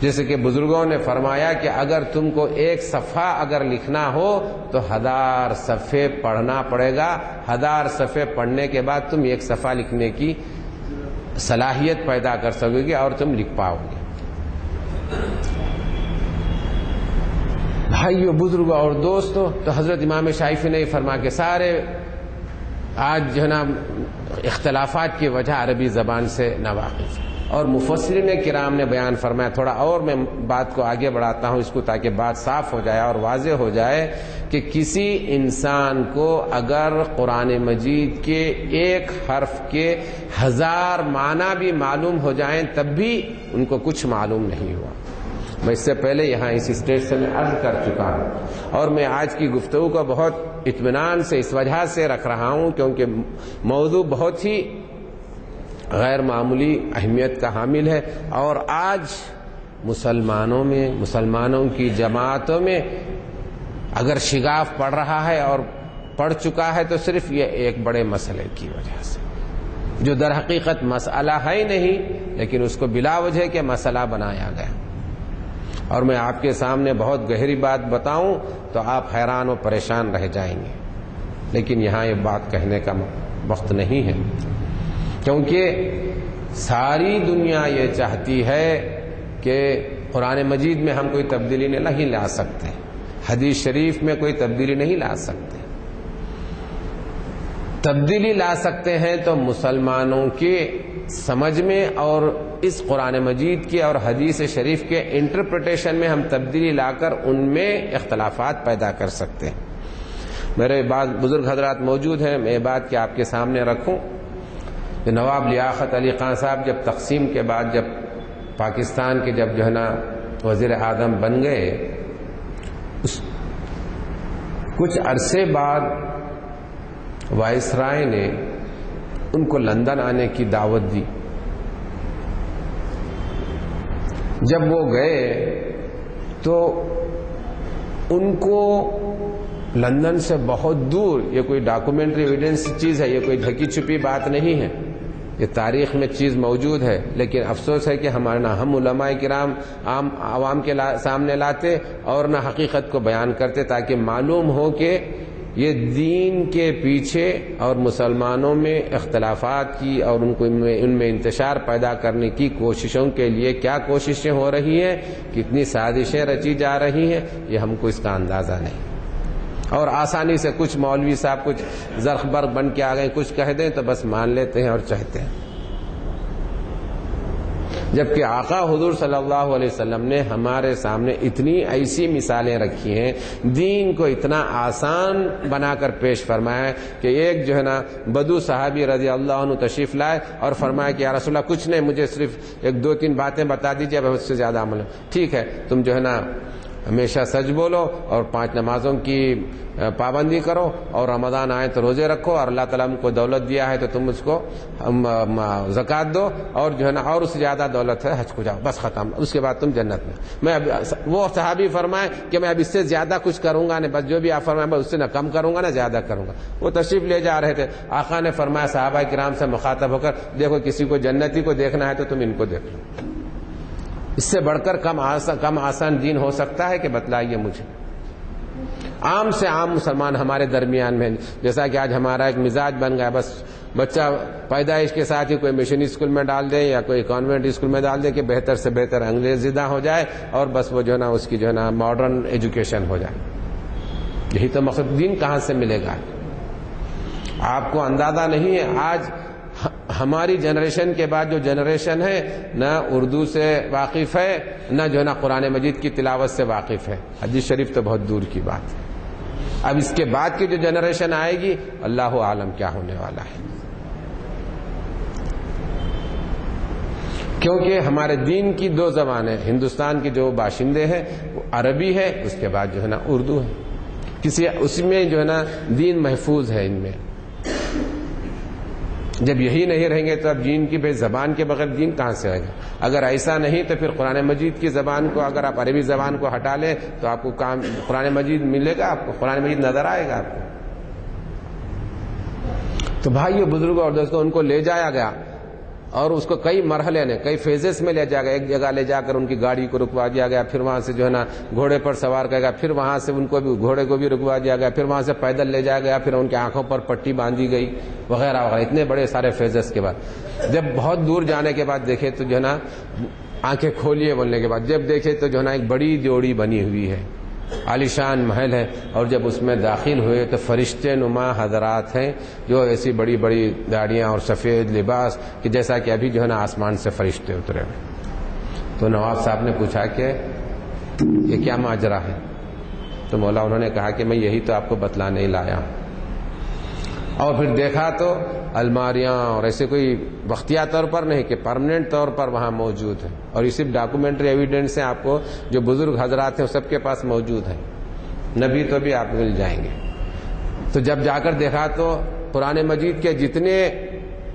جیسے کہ بزرگوں نے فرمایا کہ اگر تم کو ایک صفحہ اگر لکھنا ہو تو 1000 صفحے پڑھنا پڑے گا، 1000 صفحے پڑھنے کے بعد تم ایک صفحہ لکھنے کی صلاحیت پیدا کر سکو گے اور تم لکھ پاؤ گے۔ بھائیو، بزرگوں اور دوستو، تو حضرت امام شافعی نے فرما کہ سارے آج جو ہے نا اختلافات کی وجہ عربی زبان سے ناواقف ہے، اور مفسرین کرام نے بیان فرمایا۔ تھوڑا اور میں بات کو آگے بڑھاتا ہوں اس کو، تاکہ بات صاف ہو جائے اور واضح ہو جائے کہ کسی انسان کو اگر قرآن مجید کے ایک حرف کے 1000 معنی بھی معلوم ہو جائیں تب بھی ان کو کچھ معلوم نہیں ہوا۔ میں اس سے پہلے یہاں اس اسٹیج سے میں عرض کر چکا ہوں، اور میں آج کی گفتگو کو بہت اطمینان سے اس وجہ سے رکھ رہا ہوں کیونکہ موضوع بہت ہی غیر معمولی اہمیت کا حامل ہے، اور آج مسلمانوں میں، مسلمانوں کی جماعتوں میں اگر شگاف پڑ رہا ہے اور پڑ چکا ہے تو صرف یہ ایک بڑے مسئلے کی وجہ سے، جو در حقیقت مسئلہ ہے ہی نہیں، لیکن اس کو بلا وجہ کے مسئلہ بنایا گیا۔ اور میں آپ کے سامنے بہت گہری بات بتاؤں تو آپ حیران و پریشان رہ جائیں گے، لیکن یہاں یہ بات کہنے کا وقت نہیں ہے، کیونکہ ساری دنیا یہ چاہتی ہے کہ قرآن مجید میں ہم کوئی تبدیلی نہیں لا سکتے، حدیث شریف میں کوئی تبدیلی نہیں لا سکتے۔ تبدیلی لا سکتے ہیں تو مسلمانوں کے سمجھ میں اور اس قرآن مجید کے اور حدیث شریف کے انٹرپریٹیشن میں ہم تبدیلی لا کر ان میں اختلافات پیدا کر سکتے ہیں۔ میرے بعض بزرگ حضرات موجود ہیں، میں یہ بات کہ آپ کے سامنے رکھوں کہ نواب لیاقت علی خان صاحب جب تقسیم کے بعد جب پاکستان کے جب جو ہے نا وزیر اعظم بن گئے، کچھ عرصے بعد وائسرائے نے ان کو لندن آنے کی دعوت دی۔ جب وہ گئے تو ان کو لندن سے بہت دور، یہ کوئی ڈاکومنٹری ایویڈنس چیز ہے، یہ کوئی ڈھکی چھپی بات نہیں ہے، یہ تاریخ میں چیز موجود ہے، لیکن افسوس ہے کہ ہمارے نہ ہم علماء کرام عام عوام کے سامنے لاتے اور نہ حقیقت کو بیان کرتے، تاکہ معلوم ہو کہ یہ دین کے پیچھے اور مسلمانوں میں اختلافات کی اور ان میں انتشار پیدا کرنے کی کوششوں کے لیے کیا کوششیں ہو رہی ہیں، کتنی سازشیں رچی جا رہی ہیں، یہ ہم کو اس کا اندازہ نہیں۔ اور آسانی سے کچھ مولوی صاحب کچھ زرخ برق بن کے آ گئے، کچھ کہہ دیں تو بس مان لیتے ہیں اور چاہتے ہیں، جبکہ آقا حضور صلی اللہ علیہ وسلم نے ہمارے سامنے اتنی ایسی مثالیں رکھی ہیں، دین کو اتنا آسان بنا کر پیش فرمایا ہے کہ ایک جو ہے نا بدو صحابی رضی اللہ عنہ تشریف لائے اور فرمایا کہ یا رسول اللہ کچھ نہیں، مجھے صرف 1-2-3 باتیں بتا دیجیے، اس سے زیادہ عمل ٹھیک ہے، تم جو ہے نا ہمیشہ سچ بولو اور 5 نمازوں کی پابندی کرو، اور رمضان آئے تو روزے رکھو، اور اللہ تعالیٰ کو دولت دیا ہے تو تم اس کو زکوٰۃ دو، اور جو ہے نا اور اس سے زیادہ دولت ہے حج کو جاؤ، بس ختم، اس کے بعد تم جنت میں۔ وہ صحابی فرمائے کہ میں اب اس سے زیادہ کچھ کروں گا نہیں، بس جو بھی آپ فرمائے میں اس سے نہ کم کروں گا نہ زیادہ کروں گا۔ وہ تشریف لے جا رہے تھے، آقا نے فرمایا صحابہ کرام سے مخاطب ہو کر، دیکھو کسی کو جنتی کو دیکھنا ہے تو تم ان کو دیکھ لو، اس سے بڑھ کر کم آسان دین ہو سکتا ہے کہ بتلائیے مجھے۔ عام سے عام مسلمان ہمارے درمیان میں، جیسا کہ آج ہمارا ایک مزاج بن گیا، بس بچہ پیدائش کے ساتھ ہی کوئی مشن اسکول میں ڈال دیں یا کوئی کانوینٹ اسکول میں ڈال دیں کہ بہتر سے بہتر انگریز زدہ ہو جائے اور بس وہ جو ہے نا اس کی جو ہے نا ماڈرن ایجوکیشن ہو جائے۔ یہی تو مقصد، دین کہاں سے ملے گا؟ آپ کو اندازہ نہیں ہے، آج ہماری جنریشن کے بعد جو جنریشن ہے نہ اردو سے واقف ہے، نہ جو ہے نا قرآن مجید کی تلاوت سے واقف ہے، حدیث شریف تو بہت دور کی بات ہے۔ اب اس کے بعد کی جو جنریشن آئے گی، اللہ عالم کیا ہونے والا ہے۔ کیونکہ ہمارے دین کی دو زبانیں، ہندوستان کے جو باشندے ہیں وہ عربی ہے، اس کے بعد جو ہے نا اردو ہے، اس میں جو ہے نا دین محفوظ ہے ان میں۔ جب یہی نہیں رہیں گے تو اب دین کی بے زبان کے بغیر دین کہاں سے آئے گا؟ اگر ایسا نہیں تو پھر قرآن مجید کی زبان کو، اگر آپ عربی زبان کو ہٹا لیں تو آپ کو قرآن مجید ملے گا، آپ کو قرآن مجید نظر آئے گا آپ کو۔ تو بھائیو، بزرگوں اور دوستوں، ان کو لے جایا گیا اور اس کو کئی مرحلے نے، کئی فیزز میں لے جایا گیا۔ ایک جگہ لے جا کر ان کی گاڑی کو رکوا دیا گیا، پھر وہاں سے جو ہے نا گھوڑے پر سوار کیا گیا، پھر وہاں سے ان کو بھی گھوڑے کو بھی رکوا دیا گیا، پھر وہاں سے پیدل لے جایا گیا، پھر ان کی آنکھوں پر پٹی باندھی گئی وغیرہ وغیرہ، اتنے بڑے سارے فیزز کے بعد جب بہت دور جانے کے بعد دیکھے تو جو ہے نا آنکھیں کھولیے بولنے کے بعد جب دیکھے تو جو ہے نا ایک بڑی جوڑی بنی ہوئی ہے، عالیشان محل ہے، اور جب اس میں داخل ہوئے تو فرشتے نما حضرات ہیں جو ایسی بڑی بڑی داڑیاں اور سفید لباس کہ جیسا کہ ابھی جو ہے نا آسمان سے فرشتے اترے ہوئے۔ تو نواب صاحب نے پوچھا کہ یہ کیا ماجرا ہے؟ تو مولا انہوں نے کہا کہ میں یہی تو آپ کو بتلانے ہی لایا ہوں۔ اور پھر دیکھا تو الماریاں اور ایسے کوئی وقتیہ طور پر نہیں کہ پرماننٹ طور پر وہاں موجود ہیں، اور یہ صرف ڈاکومنٹری ایویڈنس ہیں، آپ کو جو بزرگ حضرات ہیں سب کے پاس موجود ہیں، نبی تو بھی آپ مل جائیں گے۔ تو جب جا کر دیکھا تو قرآن مجید کے جتنے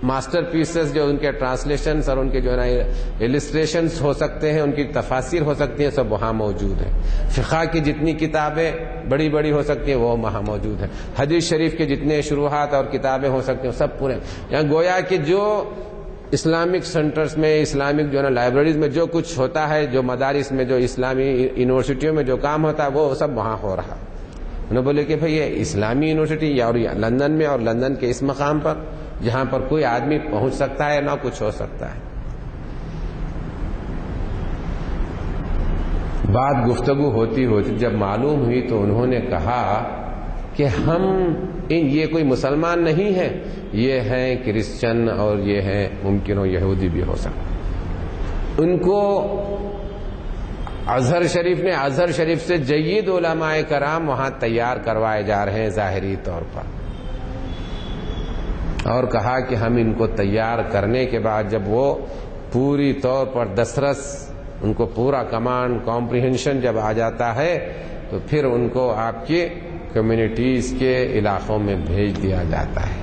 ماسٹر پیسز جو ان کے ٹرانسلیشنز اور ان کے جو ہے نا السٹریشنز ہو سکتے ہیں، ان کی تفاسیر ہو سکتی ہیں، سب وہاں موجود ہیں۔ فقہ کی جتنی کتابیں بڑی بڑی ہو سکتی ہیں وہ وہاں موجود ہیں۔ حدیث شریف کے جتنے شروحات اور کتابیں ہو سکتی ہیں سب پورے یہاں، گویا کہ جو اسلامک سینٹرز میں، اسلامک جو ہے نا لائبریریز میں جو کچھ ہوتا ہے، جو مدارس میں، جو اسلامی یونیورسٹیوں میں جو کام ہوتا ہے وہ سب وہاں ہو رہا۔ انہوں نے بولے کہ بھئی یہ اسلامی یونیورسٹی اور لندن میں، اور لندن کے اس مقام پر جہاں پر کوئی آدمی پہنچ سکتا ہے نہ کچھ ہو سکتا ہے۔ بات گفتگو ہوتی ہوتی جب معلوم ہوئی تو انہوں نے کہا کہ یہ کوئی مسلمان نہیں ہے، یہ ہیں کرسچن اور یہ ہیں ممکن ہو یہودی بھی ہو سکتا۔ ان کو ازہر شریف نے، ازہر شریف سے جید علماء کرام وہاں تیار کروائے جا رہے ہیں ظاہری طور پر، اور کہا کہ ہم ان کو تیار کرنے کے بعد جب وہ پوری طور پر دسترس، ان کو پورا کمانڈ کمپریہنشن جب آ جاتا ہے تو پھر ان کو آپ کی کمیونٹیز کے علاقوں میں بھیج دیا جاتا ہے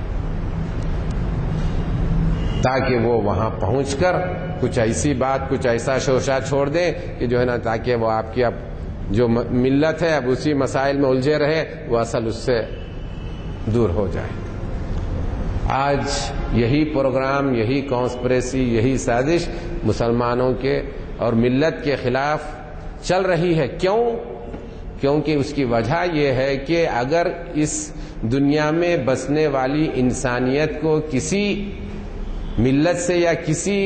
تاکہ وہ وہاں پہنچ کر کچھ ایسی بات، کچھ ایسا شوشہ چھوڑ دیں کہ جو ہے نا تاکہ وہ آپ کی اب جو ملت ہے اب اسی مسائل میں الجھے رہے، وہ اصل اس سے دور ہو جائے۔ آج یہی پروگرام، یہی کانسپریسی، یہی سازش مسلمانوں کے اور ملت کے خلاف چل رہی ہے۔ کیوں؟ کیونکہ اس کی وجہ یہ ہے کہ اگر اس دنیا میں بسنے والی انسانیت کو کسی ملت سے یا کسی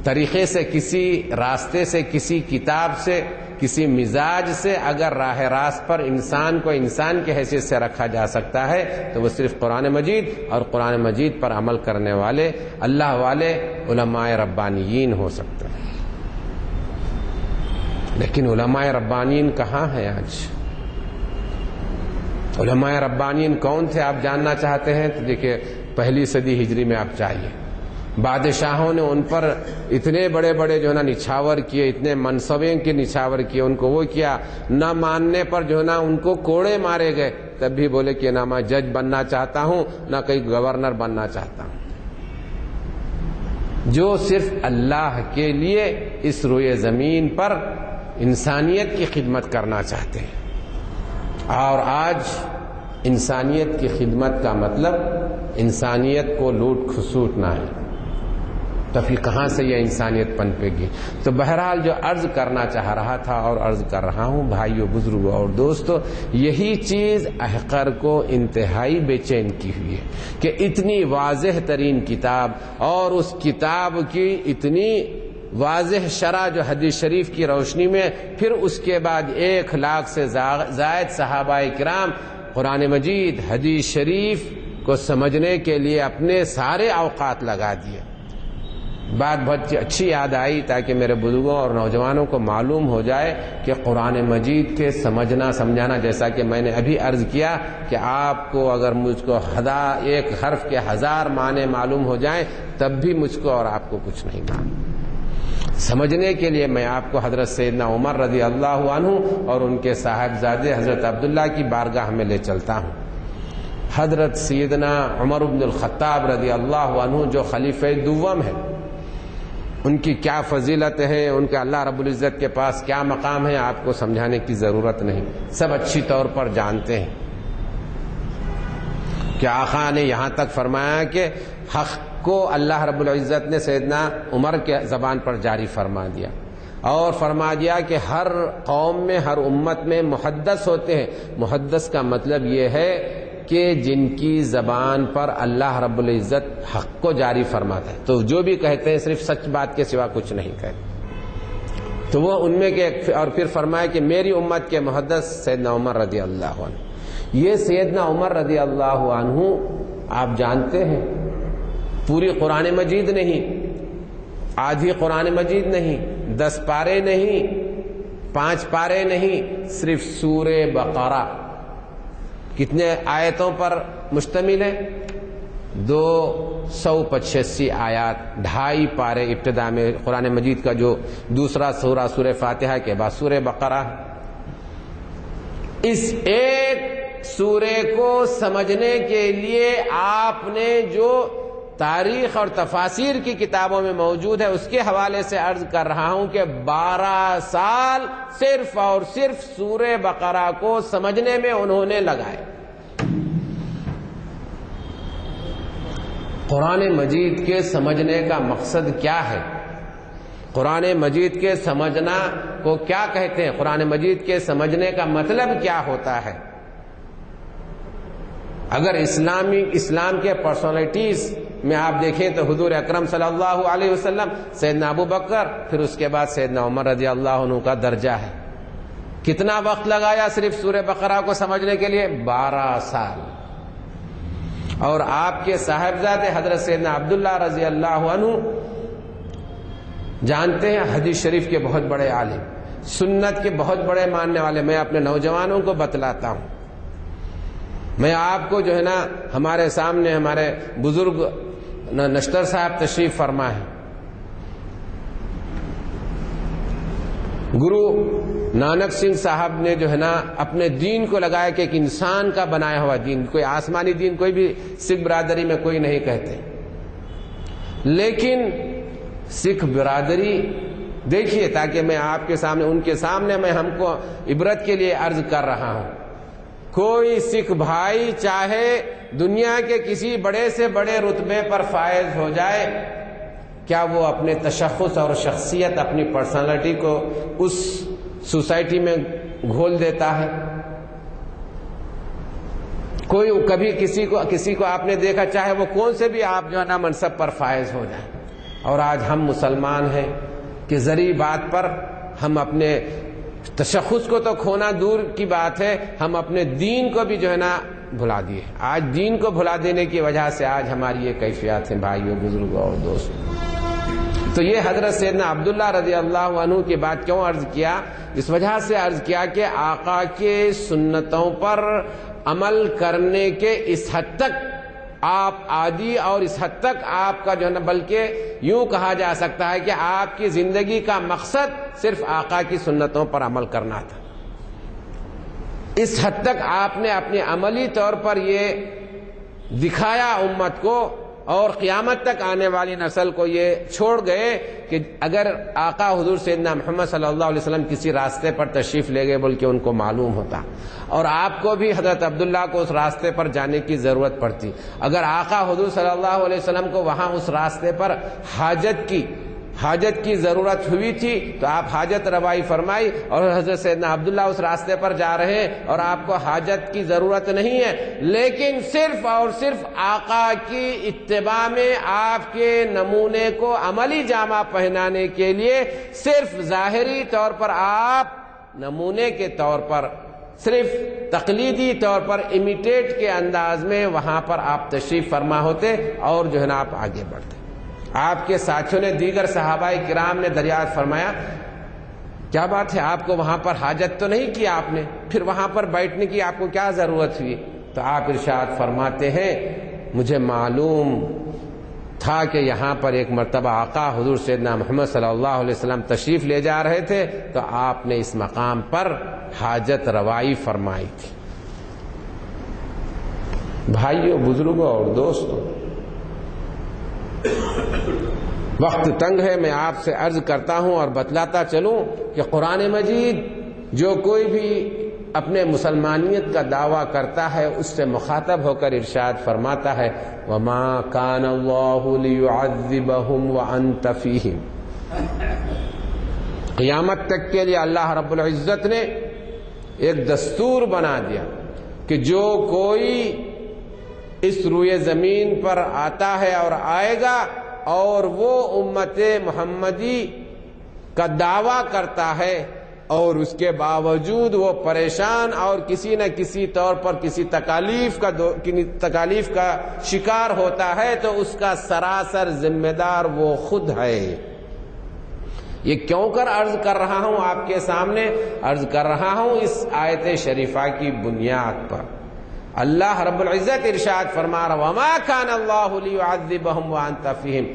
طریقے سے، کسی راستے سے، کسی کتاب سے، کسی مزاج سے اگر راہ راست پر انسان کو انسان کی حیثیت سے رکھا جا سکتا ہے تو وہ صرف قرآن مجید اور قرآن مجید پر عمل کرنے والے اللہ والے علماء ربانیین ہو سکتے ہیں۔ لیکن علماء ربانیین کہاں ہیں آج؟ علماء ربانیین کون تھے آپ جاننا چاہتے ہیں تو دیکھیں، پہلی صدی ہجری میں آپ چاہیے، بادشاہوں نے ان پر اتنے بڑے بڑے جو ہے نا نچھاور کیے، اتنے منصبیں کے نچھاور کیے، ان کو وہ کیا، نہ ماننے پر جو ہے نا ان کو کوڑے مارے گئے، تب بھی بولے کہ نہ میں جج بننا چاہتا ہوں، نہ کہیں گورنر بننا چاہتا ہوں۔ جو صرف اللہ کے لیے اس روئے زمین پر انسانیت کی خدمت کرنا چاہتے ہیں۔ اور آج انسانیت کی خدمت کا مطلب انسانیت کو لوٹ کھسوٹنا ہے، تو پھر کہاں سے یہ انسانیت پنپے گی؟ تو بہرحال جو عرض کرنا چاہ رہا تھا اور عرض کر رہا ہوں بھائیو، بزرگوں اور دوستو، یہی چیز احقر کو انتہائی بے چین کی ہوئی ہے کہ اتنی واضح ترین کتاب اور اس کتاب کی اتنی واضح شرح جو حدیث شریف کی روشنی میں، پھر اس کے بعد 1,00,000 سے زائد صحابہ کرام قرآن مجید، حدیث شریف کو سمجھنے کے لیے اپنے سارے اوقات لگا دیے۔ بات بہت اچھی یاد آئی تاکہ میرے بزرگوں اور نوجوانوں کو معلوم ہو جائے کہ قرآن مجید کے سمجھانا، جیسا کہ میں نے ابھی عرض کیا کہ آپ کو اگر مجھ کو ایک حرف کے 1000 معنی معلوم ہو جائیں تب بھی مجھ کو اور آپ کو کچھ نہیں معلوم۔ سمجھنے کے لیے میں آپ کو حضرت سیدنا عمر رضی اللہ عنہ اور ان کے صاحبزادے حضرت عبداللہ کی بارگاہ میں لے چلتا ہوں۔ حضرت سیدنا عمر بن الخطاب رضی اللہ عنہ جو خلیفہ دوم ہے، ان کی کیا فضیلت ہے، ان کے اللہ رب العزت کے پاس کیا مقام ہے، آپ کو سمجھانے کی ضرورت نہیں، سب اچھی طور پر جانتے ہیں کہ آقا نے یہاں تک فرمایا کہ حق کو اللہ رب العزت نے سیدنا عمر کے زبان پر جاری فرما دیا، اور فرما دیا کہ ہر قوم میں، ہر امت میں محدث ہوتے ہیں۔ محدث کا مطلب یہ ہے کہ جن کی زبان پر اللہ رب العزت حق کو جاری فرماتا ہے، تو جو بھی کہتے ہیں صرف سچ بات کے سوا کچھ نہیں کہتے، تو وہ ان میں کے، اور پھر فرمایا کہ میری امت کے محدث سیدنا عمر رضی اللہ عنہ۔ یہ سیدنا عمر رضی اللہ عنہ آپ جانتے ہیں پوری قرآن مجید نہیں، آدھی قرآن مجید نہیں، 10 پارے نہیں، 5 پارے نہیں، صرف سورہ بقرہ کتنے آیتوں پر مشتمل ہے؟ 285 آیات، 2.5 پارے ابتدا میں قرآن مجید کا جو دوسرا سورہ، سورہ فاتحہ کے بعد سورہ بقرہ۔ اس ایک سورے کو سمجھنے کے لیے آپ نے جو تاریخ اور تفاسیر کی کتابوں میں موجود ہے اس کے حوالے سے عرض کر رہا ہوں کہ 12 سال صرف اور صرف سورہ بقرہ کو سمجھنے میں انہوں نے لگائے۔ قرآن مجید کے سمجھنے کا مقصد کیا ہے؟ قرآن مجید کے سمجھنا کو کیا کہتے ہیں؟ قرآن مجید کے سمجھنے کا مطلب کیا ہوتا ہے؟ اگر اسلام کے پرسنالٹیز میں آپ دیکھیں تو حضور اکرم صلی اللہ علیہ وسلم، سیدنا ابو بکر، پھر اس کے بعد سیدنا عمر رضی اللہ عنہ کا درجہ ہے۔ کتنا وقت لگایا صرف سورہ بقرہ کو سمجھنے کے لیے؟ 12 سال۔ اور آپ کے صاحبزادے حضرت سیدنا عبداللہ رضی اللہ عنہ جانتے ہیں حدیث شریف کے بہت بڑے عالم، سنت کے بہت بڑے ماننے والے۔ میں اپنے نوجوانوں کو بتلاتا ہوں، میں آپ کو جو ہے نا، ہمارے سامنے ہمارے بزرگ نشتر صاحب تشریف فرما ہے، گرو نانک سنگھ صاحب نے جو ہے نا اپنے دین کو لگایا کہ ایک انسان کا بنایا ہوا دین، کوئی آسمانی دین کوئی بھی سکھ برادری میں کوئی نہیں کہتے، لیکن سکھ برادری دیکھیے، تاکہ میں آپ کے سامنے، ان کے سامنے میں ہم کو عبرت کے لیے عرض کر رہا ہوں، کوئی سکھ بھائی چاہے دنیا کے کسی بڑے سے بڑے رتبے پر فائز ہو جائے، کیا وہ اپنے تشخص اور شخصیت، اپنی پرسنالٹی کو اس سوسائٹی میں گھول دیتا ہے؟ کوئی کبھی کسی کو آپ نے دیکھا، چاہے وہ کون سے بھی آپ جو ہے نا منصب پر فائز ہو جائیں؟ اور آج ہم مسلمان ہیں کہ ذری بات پر ہم اپنے تشخص کو تو کھونا دور کی بات ہے، ہم اپنے دین کو بھی جو ہے نا بھلا دیے۔ آج دین کو بھلا دینے کی وجہ سے آج ہماری یہ کیفیات ہیں بھائیوں، بزرگوں اور دوستوں۔ تو یہ حضرت سیدنا عبداللہ رضی اللہ عنہ کی بات کیوں عرض کیا؟ اس وجہ سے عرض کیا کہ آقا کے سنتوں پر عمل کرنے کے اس حد تک آپ عادی، اور اس حد تک آپ کا جو ہے نا، بلکہ یوں کہا جا سکتا ہے کہ آپ کی زندگی کا مقصد صرف آقا کی سنتوں پر عمل کرنا تھا۔ اس حد تک آپ نے اپنے عملی طور پر یہ دکھایا امت کو، اور قیامت تک آنے والی نسل کو یہ چھوڑ گئے کہ اگر آقا حضور سیدنا محمد صلی اللہ علیہ وسلم کسی راستے پر تشریف لے گئے بلکہ ان کو معلوم ہوتا، اور آپ کو بھی حضرت عبداللہ کو اس راستے پر جانے کی ضرورت پڑتی۔ اگر آقا حضور صلی اللہ علیہ وسلم کو وہاں اس راستے پر حاجت کی ضرورت ہوئی تھی تو آپ حاجت روائی فرمائی، اور حضرت سیدنا عبداللہ اس راستے پر جا رہے ہیں اور آپ کو حاجت کی ضرورت نہیں ہے، لیکن صرف اور صرف آقا کی اتباع میں آپ کے نمونے کو عملی جامہ پہنانے کے لیے صرف ظاہری طور پر آپ نمونے کے طور پر، صرف تقلیدی طور پر، امیٹیٹ کے انداز میں وہاں پر آپ تشریف فرما ہوتے اور جو ہے نا آپ آگے بڑھتے۔ آپ کے ساتھیوں نے، دیگر صحابہ کرام نے دریافت فرمایا، کیا بات ہے آپ کو وہاں پر حاجت تو نہیں کی آپ نے، پھر وہاں پر بیٹھنے کی آپ کو کیا ضرورت ہوئی؟ تو آپ ارشاد فرماتے ہیں، مجھے معلوم تھا کہ یہاں پر ایک مرتبہ آقا حضور سیدنا محمد صلی اللہ علیہ وسلم تشریف لے جا رہے تھے تو آپ نے اس مقام پر حاجت روائی فرمائی تھی۔ بھائیوں، بزرگوں اور دوستوں، وقت تنگ ہے، میں آپ سے عرض کرتا ہوں اور بتلاتا چلوں کہ قرآن مجید جو کوئی بھی اپنے مسلمانیت کا دعویٰ کرتا ہے اس سے مخاطب ہو کر ارشاد فرماتا ہے وَمَا كَانَ اللَّهُ لِيُعَذِّبَهُمْ وَأَنْتَ فِيهِمْ۔ قیامت تک کے لیے اللہ رب العزت نے ایک دستور بنا دیا کہ جو کوئی اس روئے زمین پر آتا ہے اور آئے گا اور وہ امت محمدی کا دعویٰ کرتا ہے اور اس کے باوجود وہ پریشان اور کسی نہ کسی طور پر کسی تکالیف کا شکار ہوتا ہے تو اس کا سراسر ذمہ دار وہ خود ہے۔ یہ کیوں کر عرض کر رہا ہوں آپ کے سامنے؟ عرض کر رہا ہوں اس آیت شریفہ کی بنیاد پر۔ اللہ رب العزت ارشاد فرما رہا وَمَا كَانَ اللَّهُ لِيُعَذِّبَهُمْ وَأَنْتَ فِيهِمْ۔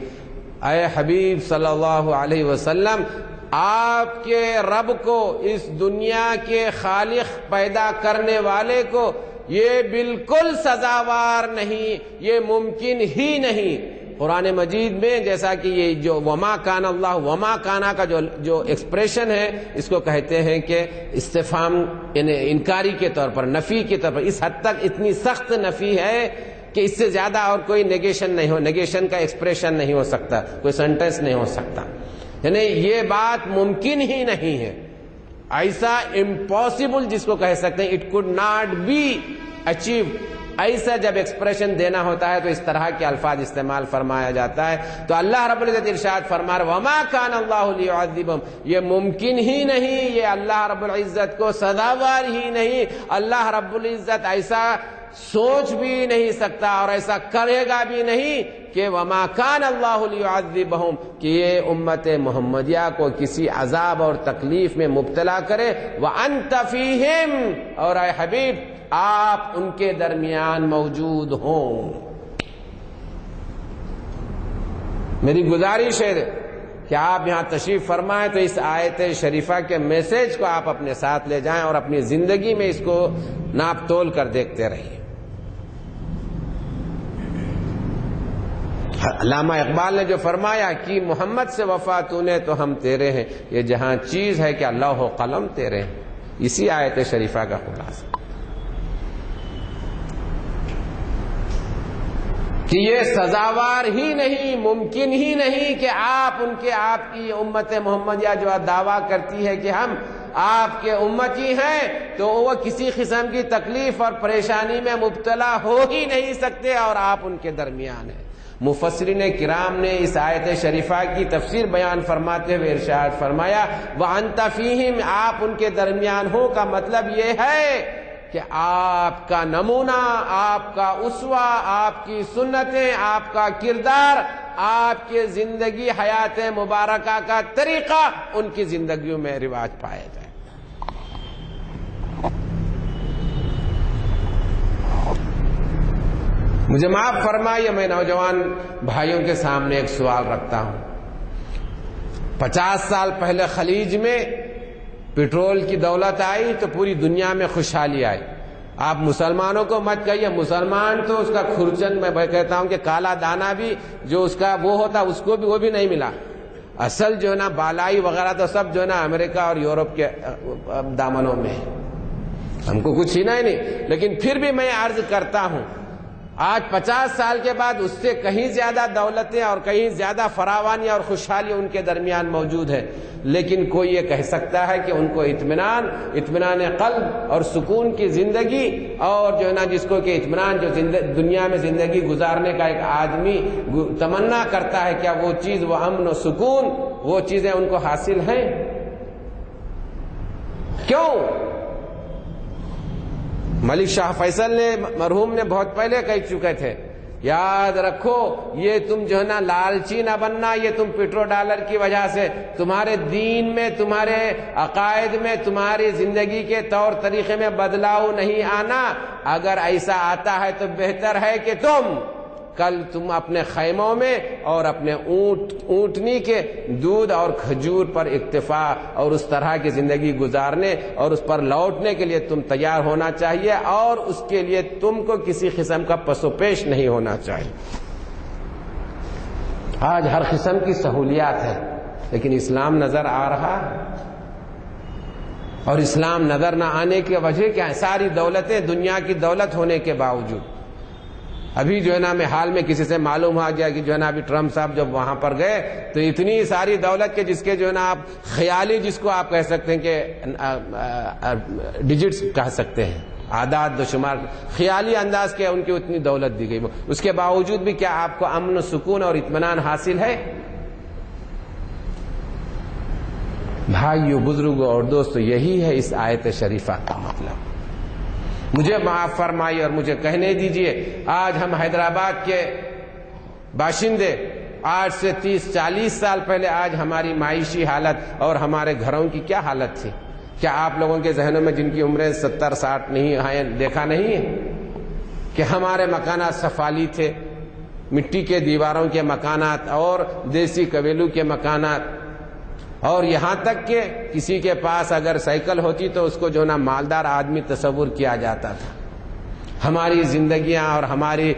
اے حبیب صلی اللہ علیہ وسلم، آپ کے رب کو، اس دنیا کے خالق پیدا کرنے والے کو یہ بالکل سزاوار نہیں، یہ ممکن ہی نہیں۔ قرآن مجید میں جیسا کہ یہ جو وما کان اللہ، وما کانا کا جو ایکسپریشن ہے اس کو کہتے ہیں کہ استفہام، یعنی انکاری کے طور پر، نفی کے طور پر، اس حد تک اتنی سخت نفی ہے کہ اس سے زیادہ اور کوئی نیگیشن نہیں ہو، نیگیشن کا ایکسپریشن نہیں ہو سکتا، کوئی سینٹینس نہیں ہو سکتا، یعنی یہ بات ممکن ہی نہیں ہے، ایسا امپاسبل جس کو کہہ سکتے ہیں، it could not be achieve. ایسا جب ایکسپریشن دینا ہوتا ہے تو اس طرح کے الفاظ استعمال فرمایا جاتا ہے۔ تو اللہ رب العزت ارشاد فرما رہا وما کان اللہ لیعذبہم، یہ ممکن ہی نہیں، یہ اللہ رب العزت کو سزاوار ہی نہیں، اللہ رب العزت ایسا سوچ بھی نہیں سکتا اور ایسا کرے گا بھی نہیں کہ وما کان اللہ لیعذبہم، کہ یہ امت محمدیہ کو کسی عذاب اور تکلیف میں مبتلا کرے، وانت فیہم، اور اے حبیب آپ ان کے درمیان موجود ہوں۔ میری گزارش ہے کہ آپ یہاں تشریف فرمائیں تو اس آیت شریفہ کے میسج کو آپ اپنے ساتھ لے جائیں اور اپنی زندگی میں اس کو ناپ تول کر دیکھتے رہیے۔ علامہ اقبال نے جو فرمایا کہ محمد سے وفا تو نے تو ہم تیرے ہیں، یہ جہاں چیز ہے کہ لوح و قلم تیرے ہیں، اسی آیت شریفہ کا خلاصہ کہ یہ سزاوار ہی نہیں، ممکن ہی نہیں کہ آپ کی امت محمدیہ جو دعویٰ کرتی ہے کہ ہم آپ کے امتی ہیں تو وہ کسی قسم کی تکلیف اور پریشانی میں مبتلا ہو ہی نہیں سکتے اور آپ ان کے درمیان ہیں۔ مفسرین کرام نے اس آیت شریفہ کی تفسیر بیان فرماتے ہوئے ارشاد فرمایا وَأَنْتَ فِيهِمْ، آپ ان کے درمیان ہو کا مطلب یہ ہے کہ آپ کا نمونہ، آپ کا اسوہ، آپ کی سنتیں، آپ کا کردار، آپ کے زندگی حیات مبارکہ کا طریقہ ان کی زندگیوں میں رواج پائے جائے۔ مجھے معاف فرمائیے، میں نوجوان بھائیوں کے سامنے ایک سوال رکھتا ہوں۔ 50 سال پہلے خلیج میں پیٹرول کی دولت آئی تو پوری دنیا میں خوشحالی آئی۔ آپ مسلمانوں کو مت کہیے، مسلمان تو اس کا کھرچن، میں کہتا ہوں کہ کالا دانا بھی جو اس کا وہ ہوتا اس کو بھی وہ بھی نہیں ملا، اصل جو ہے نا بالائی وغیرہ تو سب جو ہے نا امریکہ اور یورپ کے دامنوں میں، ہم کو کچھ چھینا ہی نہیں۔ لیکن پھر بھی میں عرض کرتا ہوں آج 50 سال کے بعد اس سے کہیں زیادہ دولتیں اور کہیں زیادہ فراوانی اور خوشحالی ان کے درمیان موجود ہے، لیکن کوئی یہ کہہ سکتا ہے کہ ان کو اطمینان قلب اور سکون کی زندگی، اور جو ہے نا جس کو کہ اطمینان جو دنیا میں زندگی گزارنے کا ایک آدمی تمنا کرتا ہے، کیا وہ چیز، وہ امن و سکون، وہ چیزیں ان کو حاصل ہیں؟ کیوں؟ ملک شاہ فیصل نے مرحوم نے بہت پہلے کہہ چکے تھے، یاد رکھو یہ تم جو ہے نا لالچی نہ بننا، یہ تم پیٹرو ڈالر کی وجہ سے تمہارے دین میں، تمہارے عقائد میں، تمہاری زندگی کے طور طریقے میں بدلاؤ نہیں آنا۔ اگر ایسا آتا ہے تو بہتر ہے کہ تم کل تم اپنے خیموں میں اور اپنے اونٹنی کے دودھ اور کھجور پر اکتفا اور اس طرح کی زندگی گزارنے اور اس پر لوٹنے کے لیے تم تیار ہونا چاہیے، اور اس کے لیے تم کو کسی قسم کا پس و پیش نہیں ہونا چاہیے۔ آج ہر قسم کی سہولیات ہے، لیکن اسلام نظر آ رہا ہے، اور اسلام نظر نہ آنے کی وجہ کیا ہے؟ ساری دولتیں دنیا کی دولت ہونے کے باوجود ابھی جو ہے نا، میں حال میں کسی سے معلوم ہوا گیا کہ جو ہے نا ابھی ٹرمپ صاحب جب وہاں پر گئے تو اتنی ساری دولت کے جس کے جو ہے نا آپ خیالی، جس کو آپ کہہ سکتے ہیں کہ ڈیجٹس کہہ سکتے ہیں، اعداد و شمار، خیالی انداز کے ان کی اتنی دولت دی گئی، اس کے باوجود بھی کیا آپ کو امن و سکون اور اطمینان حاصل ہے؟ بھائیو، بزرگوں اور دوستو، یہی ہے اس آیت شریفہ کا مطلب۔ مجھے معاف فرمائیے اور مجھے کہنے دیجئے، آج ہم حیدرآباد کے باشندے، آج سے 30-40 سال پہلے آج ہماری معاشی حالت اور ہمارے گھروں کی کیا حالت تھی؟ کیا آپ لوگوں کے ذہنوں میں جن کی عمریں 70-60 نہیں ہیں دیکھا نہیں ہے کہ ہمارے مکانات سفالی تھے، مٹی کے دیواروں کے مکانات اور دیسی کویلو کے مکانات، اور یہاں تک کہ کسی کے پاس اگر سائیکل ہوتی تو اس کو جو نا مالدار آدمی تصور کیا جاتا تھا۔ ہماری زندگیاں اور ہماری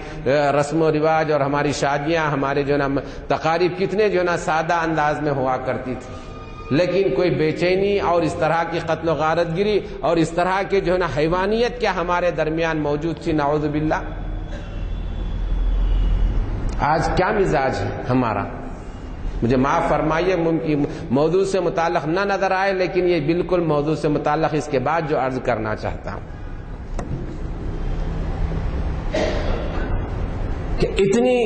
رسم و رواج اور ہماری شادیاں، ہمارے جو نا تقاریب کتنے جو نا سادہ انداز میں ہوا کرتی تھی، لیکن کوئی بے چینی اور اس طرح کی قتل و غارت گری اور اس طرح کے جو نا حیوانیت کیا ہمارے درمیان موجود تھی، نعوذ باللہ۔ آج کیا مزاج ہے ہمارا؟ مجھے معاف فرمائیے، ممکن موضوع سے متعلق نہ نظر آئے، لیکن یہ بالکل موضوع سے متعلق اس کے بعد جو عرض کرنا چاہتا ہوں کہ اتنی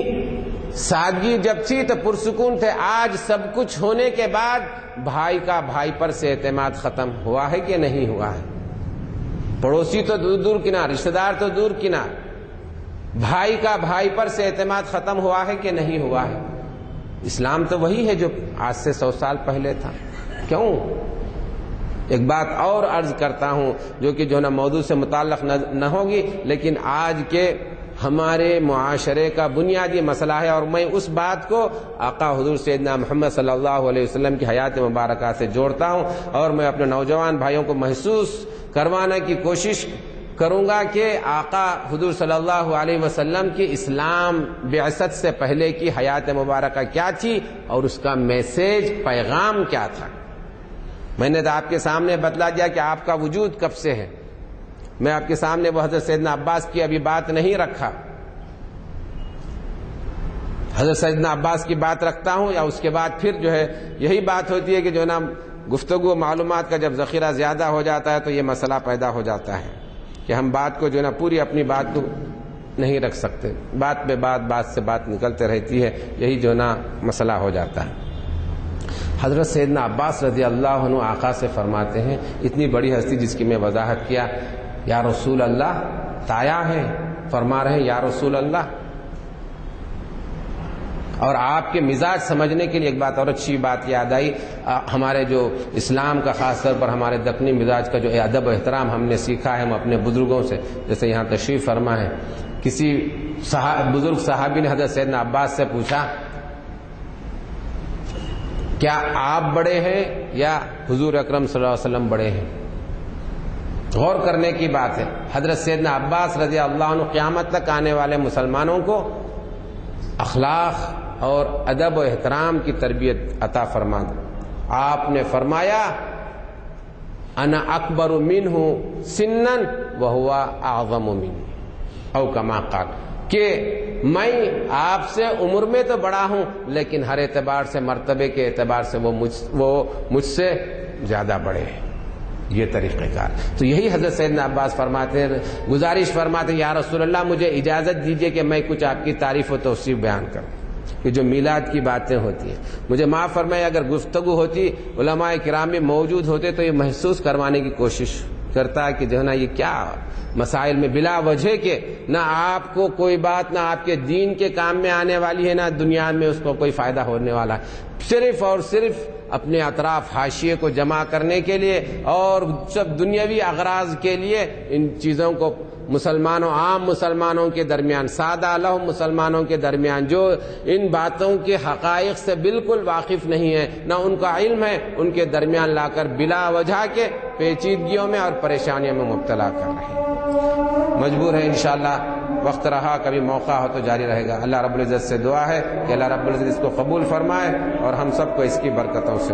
سادگی جب تھی تو پرسکون تھے، آج سب کچھ ہونے کے بعد بھائی کا بھائی پر سے اعتماد ختم ہوا ہے کہ نہیں ہوا ہے؟ پڑوسی تو دور دور کنار، رشتہ دار تو دور کنار، بھائی کا بھائی پر سے اعتماد ختم ہوا ہے کہ نہیں ہوا ہے؟ اسلام تو وہی ہے جو آج سے 100 سال پہلے تھا۔ کیوں؟ ایک بات اور عرض کرتا ہوں جو کہ جو نا موضوع سے متعلق نہ ہوگی، لیکن آج کے ہمارے معاشرے کا بنیادی مسئلہ ہے، اور میں اس بات کو آقا حضور سیدنا محمد صلی اللہ علیہ وسلم کی حیات مبارکہ سے جوڑتا ہوں، اور میں اپنے نوجوان بھائیوں کو محسوس کروانے کی کوشش کروں گا کہ آقا حضور صلی اللہ علیہ وسلم کی اسلام بعثت سے پہلے کی حیات مبارکہ کیا تھی اور اس کا میسیج، پیغام کیا تھا۔ میں نے تو آپ کے سامنے بتلا دیا کہ آپ کا وجود کب سے ہے، میں آپ کے سامنے وہ حضرت سیدنا عباس کی ابھی بات نہیں رکھا، حضرت سیدنا عباس کی بات رکھتا ہوں، یا اس کے بعد پھر جو ہے یہی بات ہوتی ہے کہ جو نا گفتگو معلومات کا جب ذخیرہ زیادہ ہو جاتا ہے تو یہ مسئلہ پیدا ہو جاتا ہے کہ ہم بات کو جو نا پوری اپنی بات کو نہیں رکھ سکتے، بات پہ بات سے بات نکلتے رہتی ہے، یہی جو نا مسئلہ ہو جاتا ہے۔ حضرت سیدنا عباس رضی اللہ عنہ آقا سے فرماتے ہیں، اتنی بڑی ہستی جس کی میں وضاحت کیا، یا رسول اللہ، تایا ہے، فرما رہے ہیں یا رسول اللہ۔ اور آپ کے مزاج سمجھنے کے لیے ایک بات اور اچھی بات یاد آئی، ہمارے جو اسلام کا خاص طور پر ہمارے دکنی مزاج کا جو ادب و احترام ہم نے سیکھا ہے ہم اپنے بزرگوں سے، جیسے یہاں تشریف فرما ہے، کسی بزرگ صحابی نے حضرت سیدنا عباس سے پوچھا کیا آپ بڑے ہیں یا حضور اکرم صلی اللہ علیہ وسلم بڑے ہیں؟ غور کرنے کی بات ہے۔ حضرت سیدنا عباس رضی اللہ عنہ قیامت تک آنے والے مسلمانوں کو اخلاق اور ادب و احترام کی تربیت عطا فرما دیں۔ آپ نے فرمایا انا اکبر منہ سنا وہو اعظم منہ، او کما قال، کہ میں آپ سے عمر میں تو بڑا ہوں لیکن ہر اعتبار سے، مرتبے کے اعتبار سے وہ مجھ سے زیادہ بڑے ہیں۔ یہ طریقہ کار، تو یہی حضرت سیدنا عباس فرماتے ہیں، گزارش فرماتے ہیں یا رسول اللہ مجھے اجازت دیجئے کہ میں کچھ آپ کی تعریف و توصیف بیان کروں۔ کہ جو میلاد کی باتیں ہوتی ہیں، مجھے معاف فرمائے اگر گفتگو ہوتی، علماء کرام میں موجود ہوتے تو یہ محسوس کروانے کی کوشش کرتا ہے کہ جو ہے نا یہ کیا مسائل میں بلا وجہ کے نہ آپ کو کوئی بات نہ آپ کے دین کے کام میں آنے والی ہے، نہ دنیا میں اس کو کوئی فائدہ ہونے والا ہے، صرف اور صرف اپنے اطراف حاشیے کو جمع کرنے کے لیے اور سب دنیاوی اغراض کے لیے ان چیزوں کو مسلمانوں، عام مسلمانوں کے درمیان، سادہ لہو مسلمانوں کے درمیان جو ان باتوں کے حقائق سے بالکل واقف نہیں ہے، نہ ان کا علم ہے، ان کے درمیان لا کر بلا وجہ کے پیچیدگیوں میں اور پریشانیوں میں مبتلا کر رہے ہیں۔ مجبور ہے انشاءاللہ، وقت رہا کبھی موقع ہو تو جاری رہے گا۔ اللہ رب العزت سے دعا ہے کہ اللہ رب العزت اس کو قبول فرمائے اور ہم سب کو اس کی برکتوں سے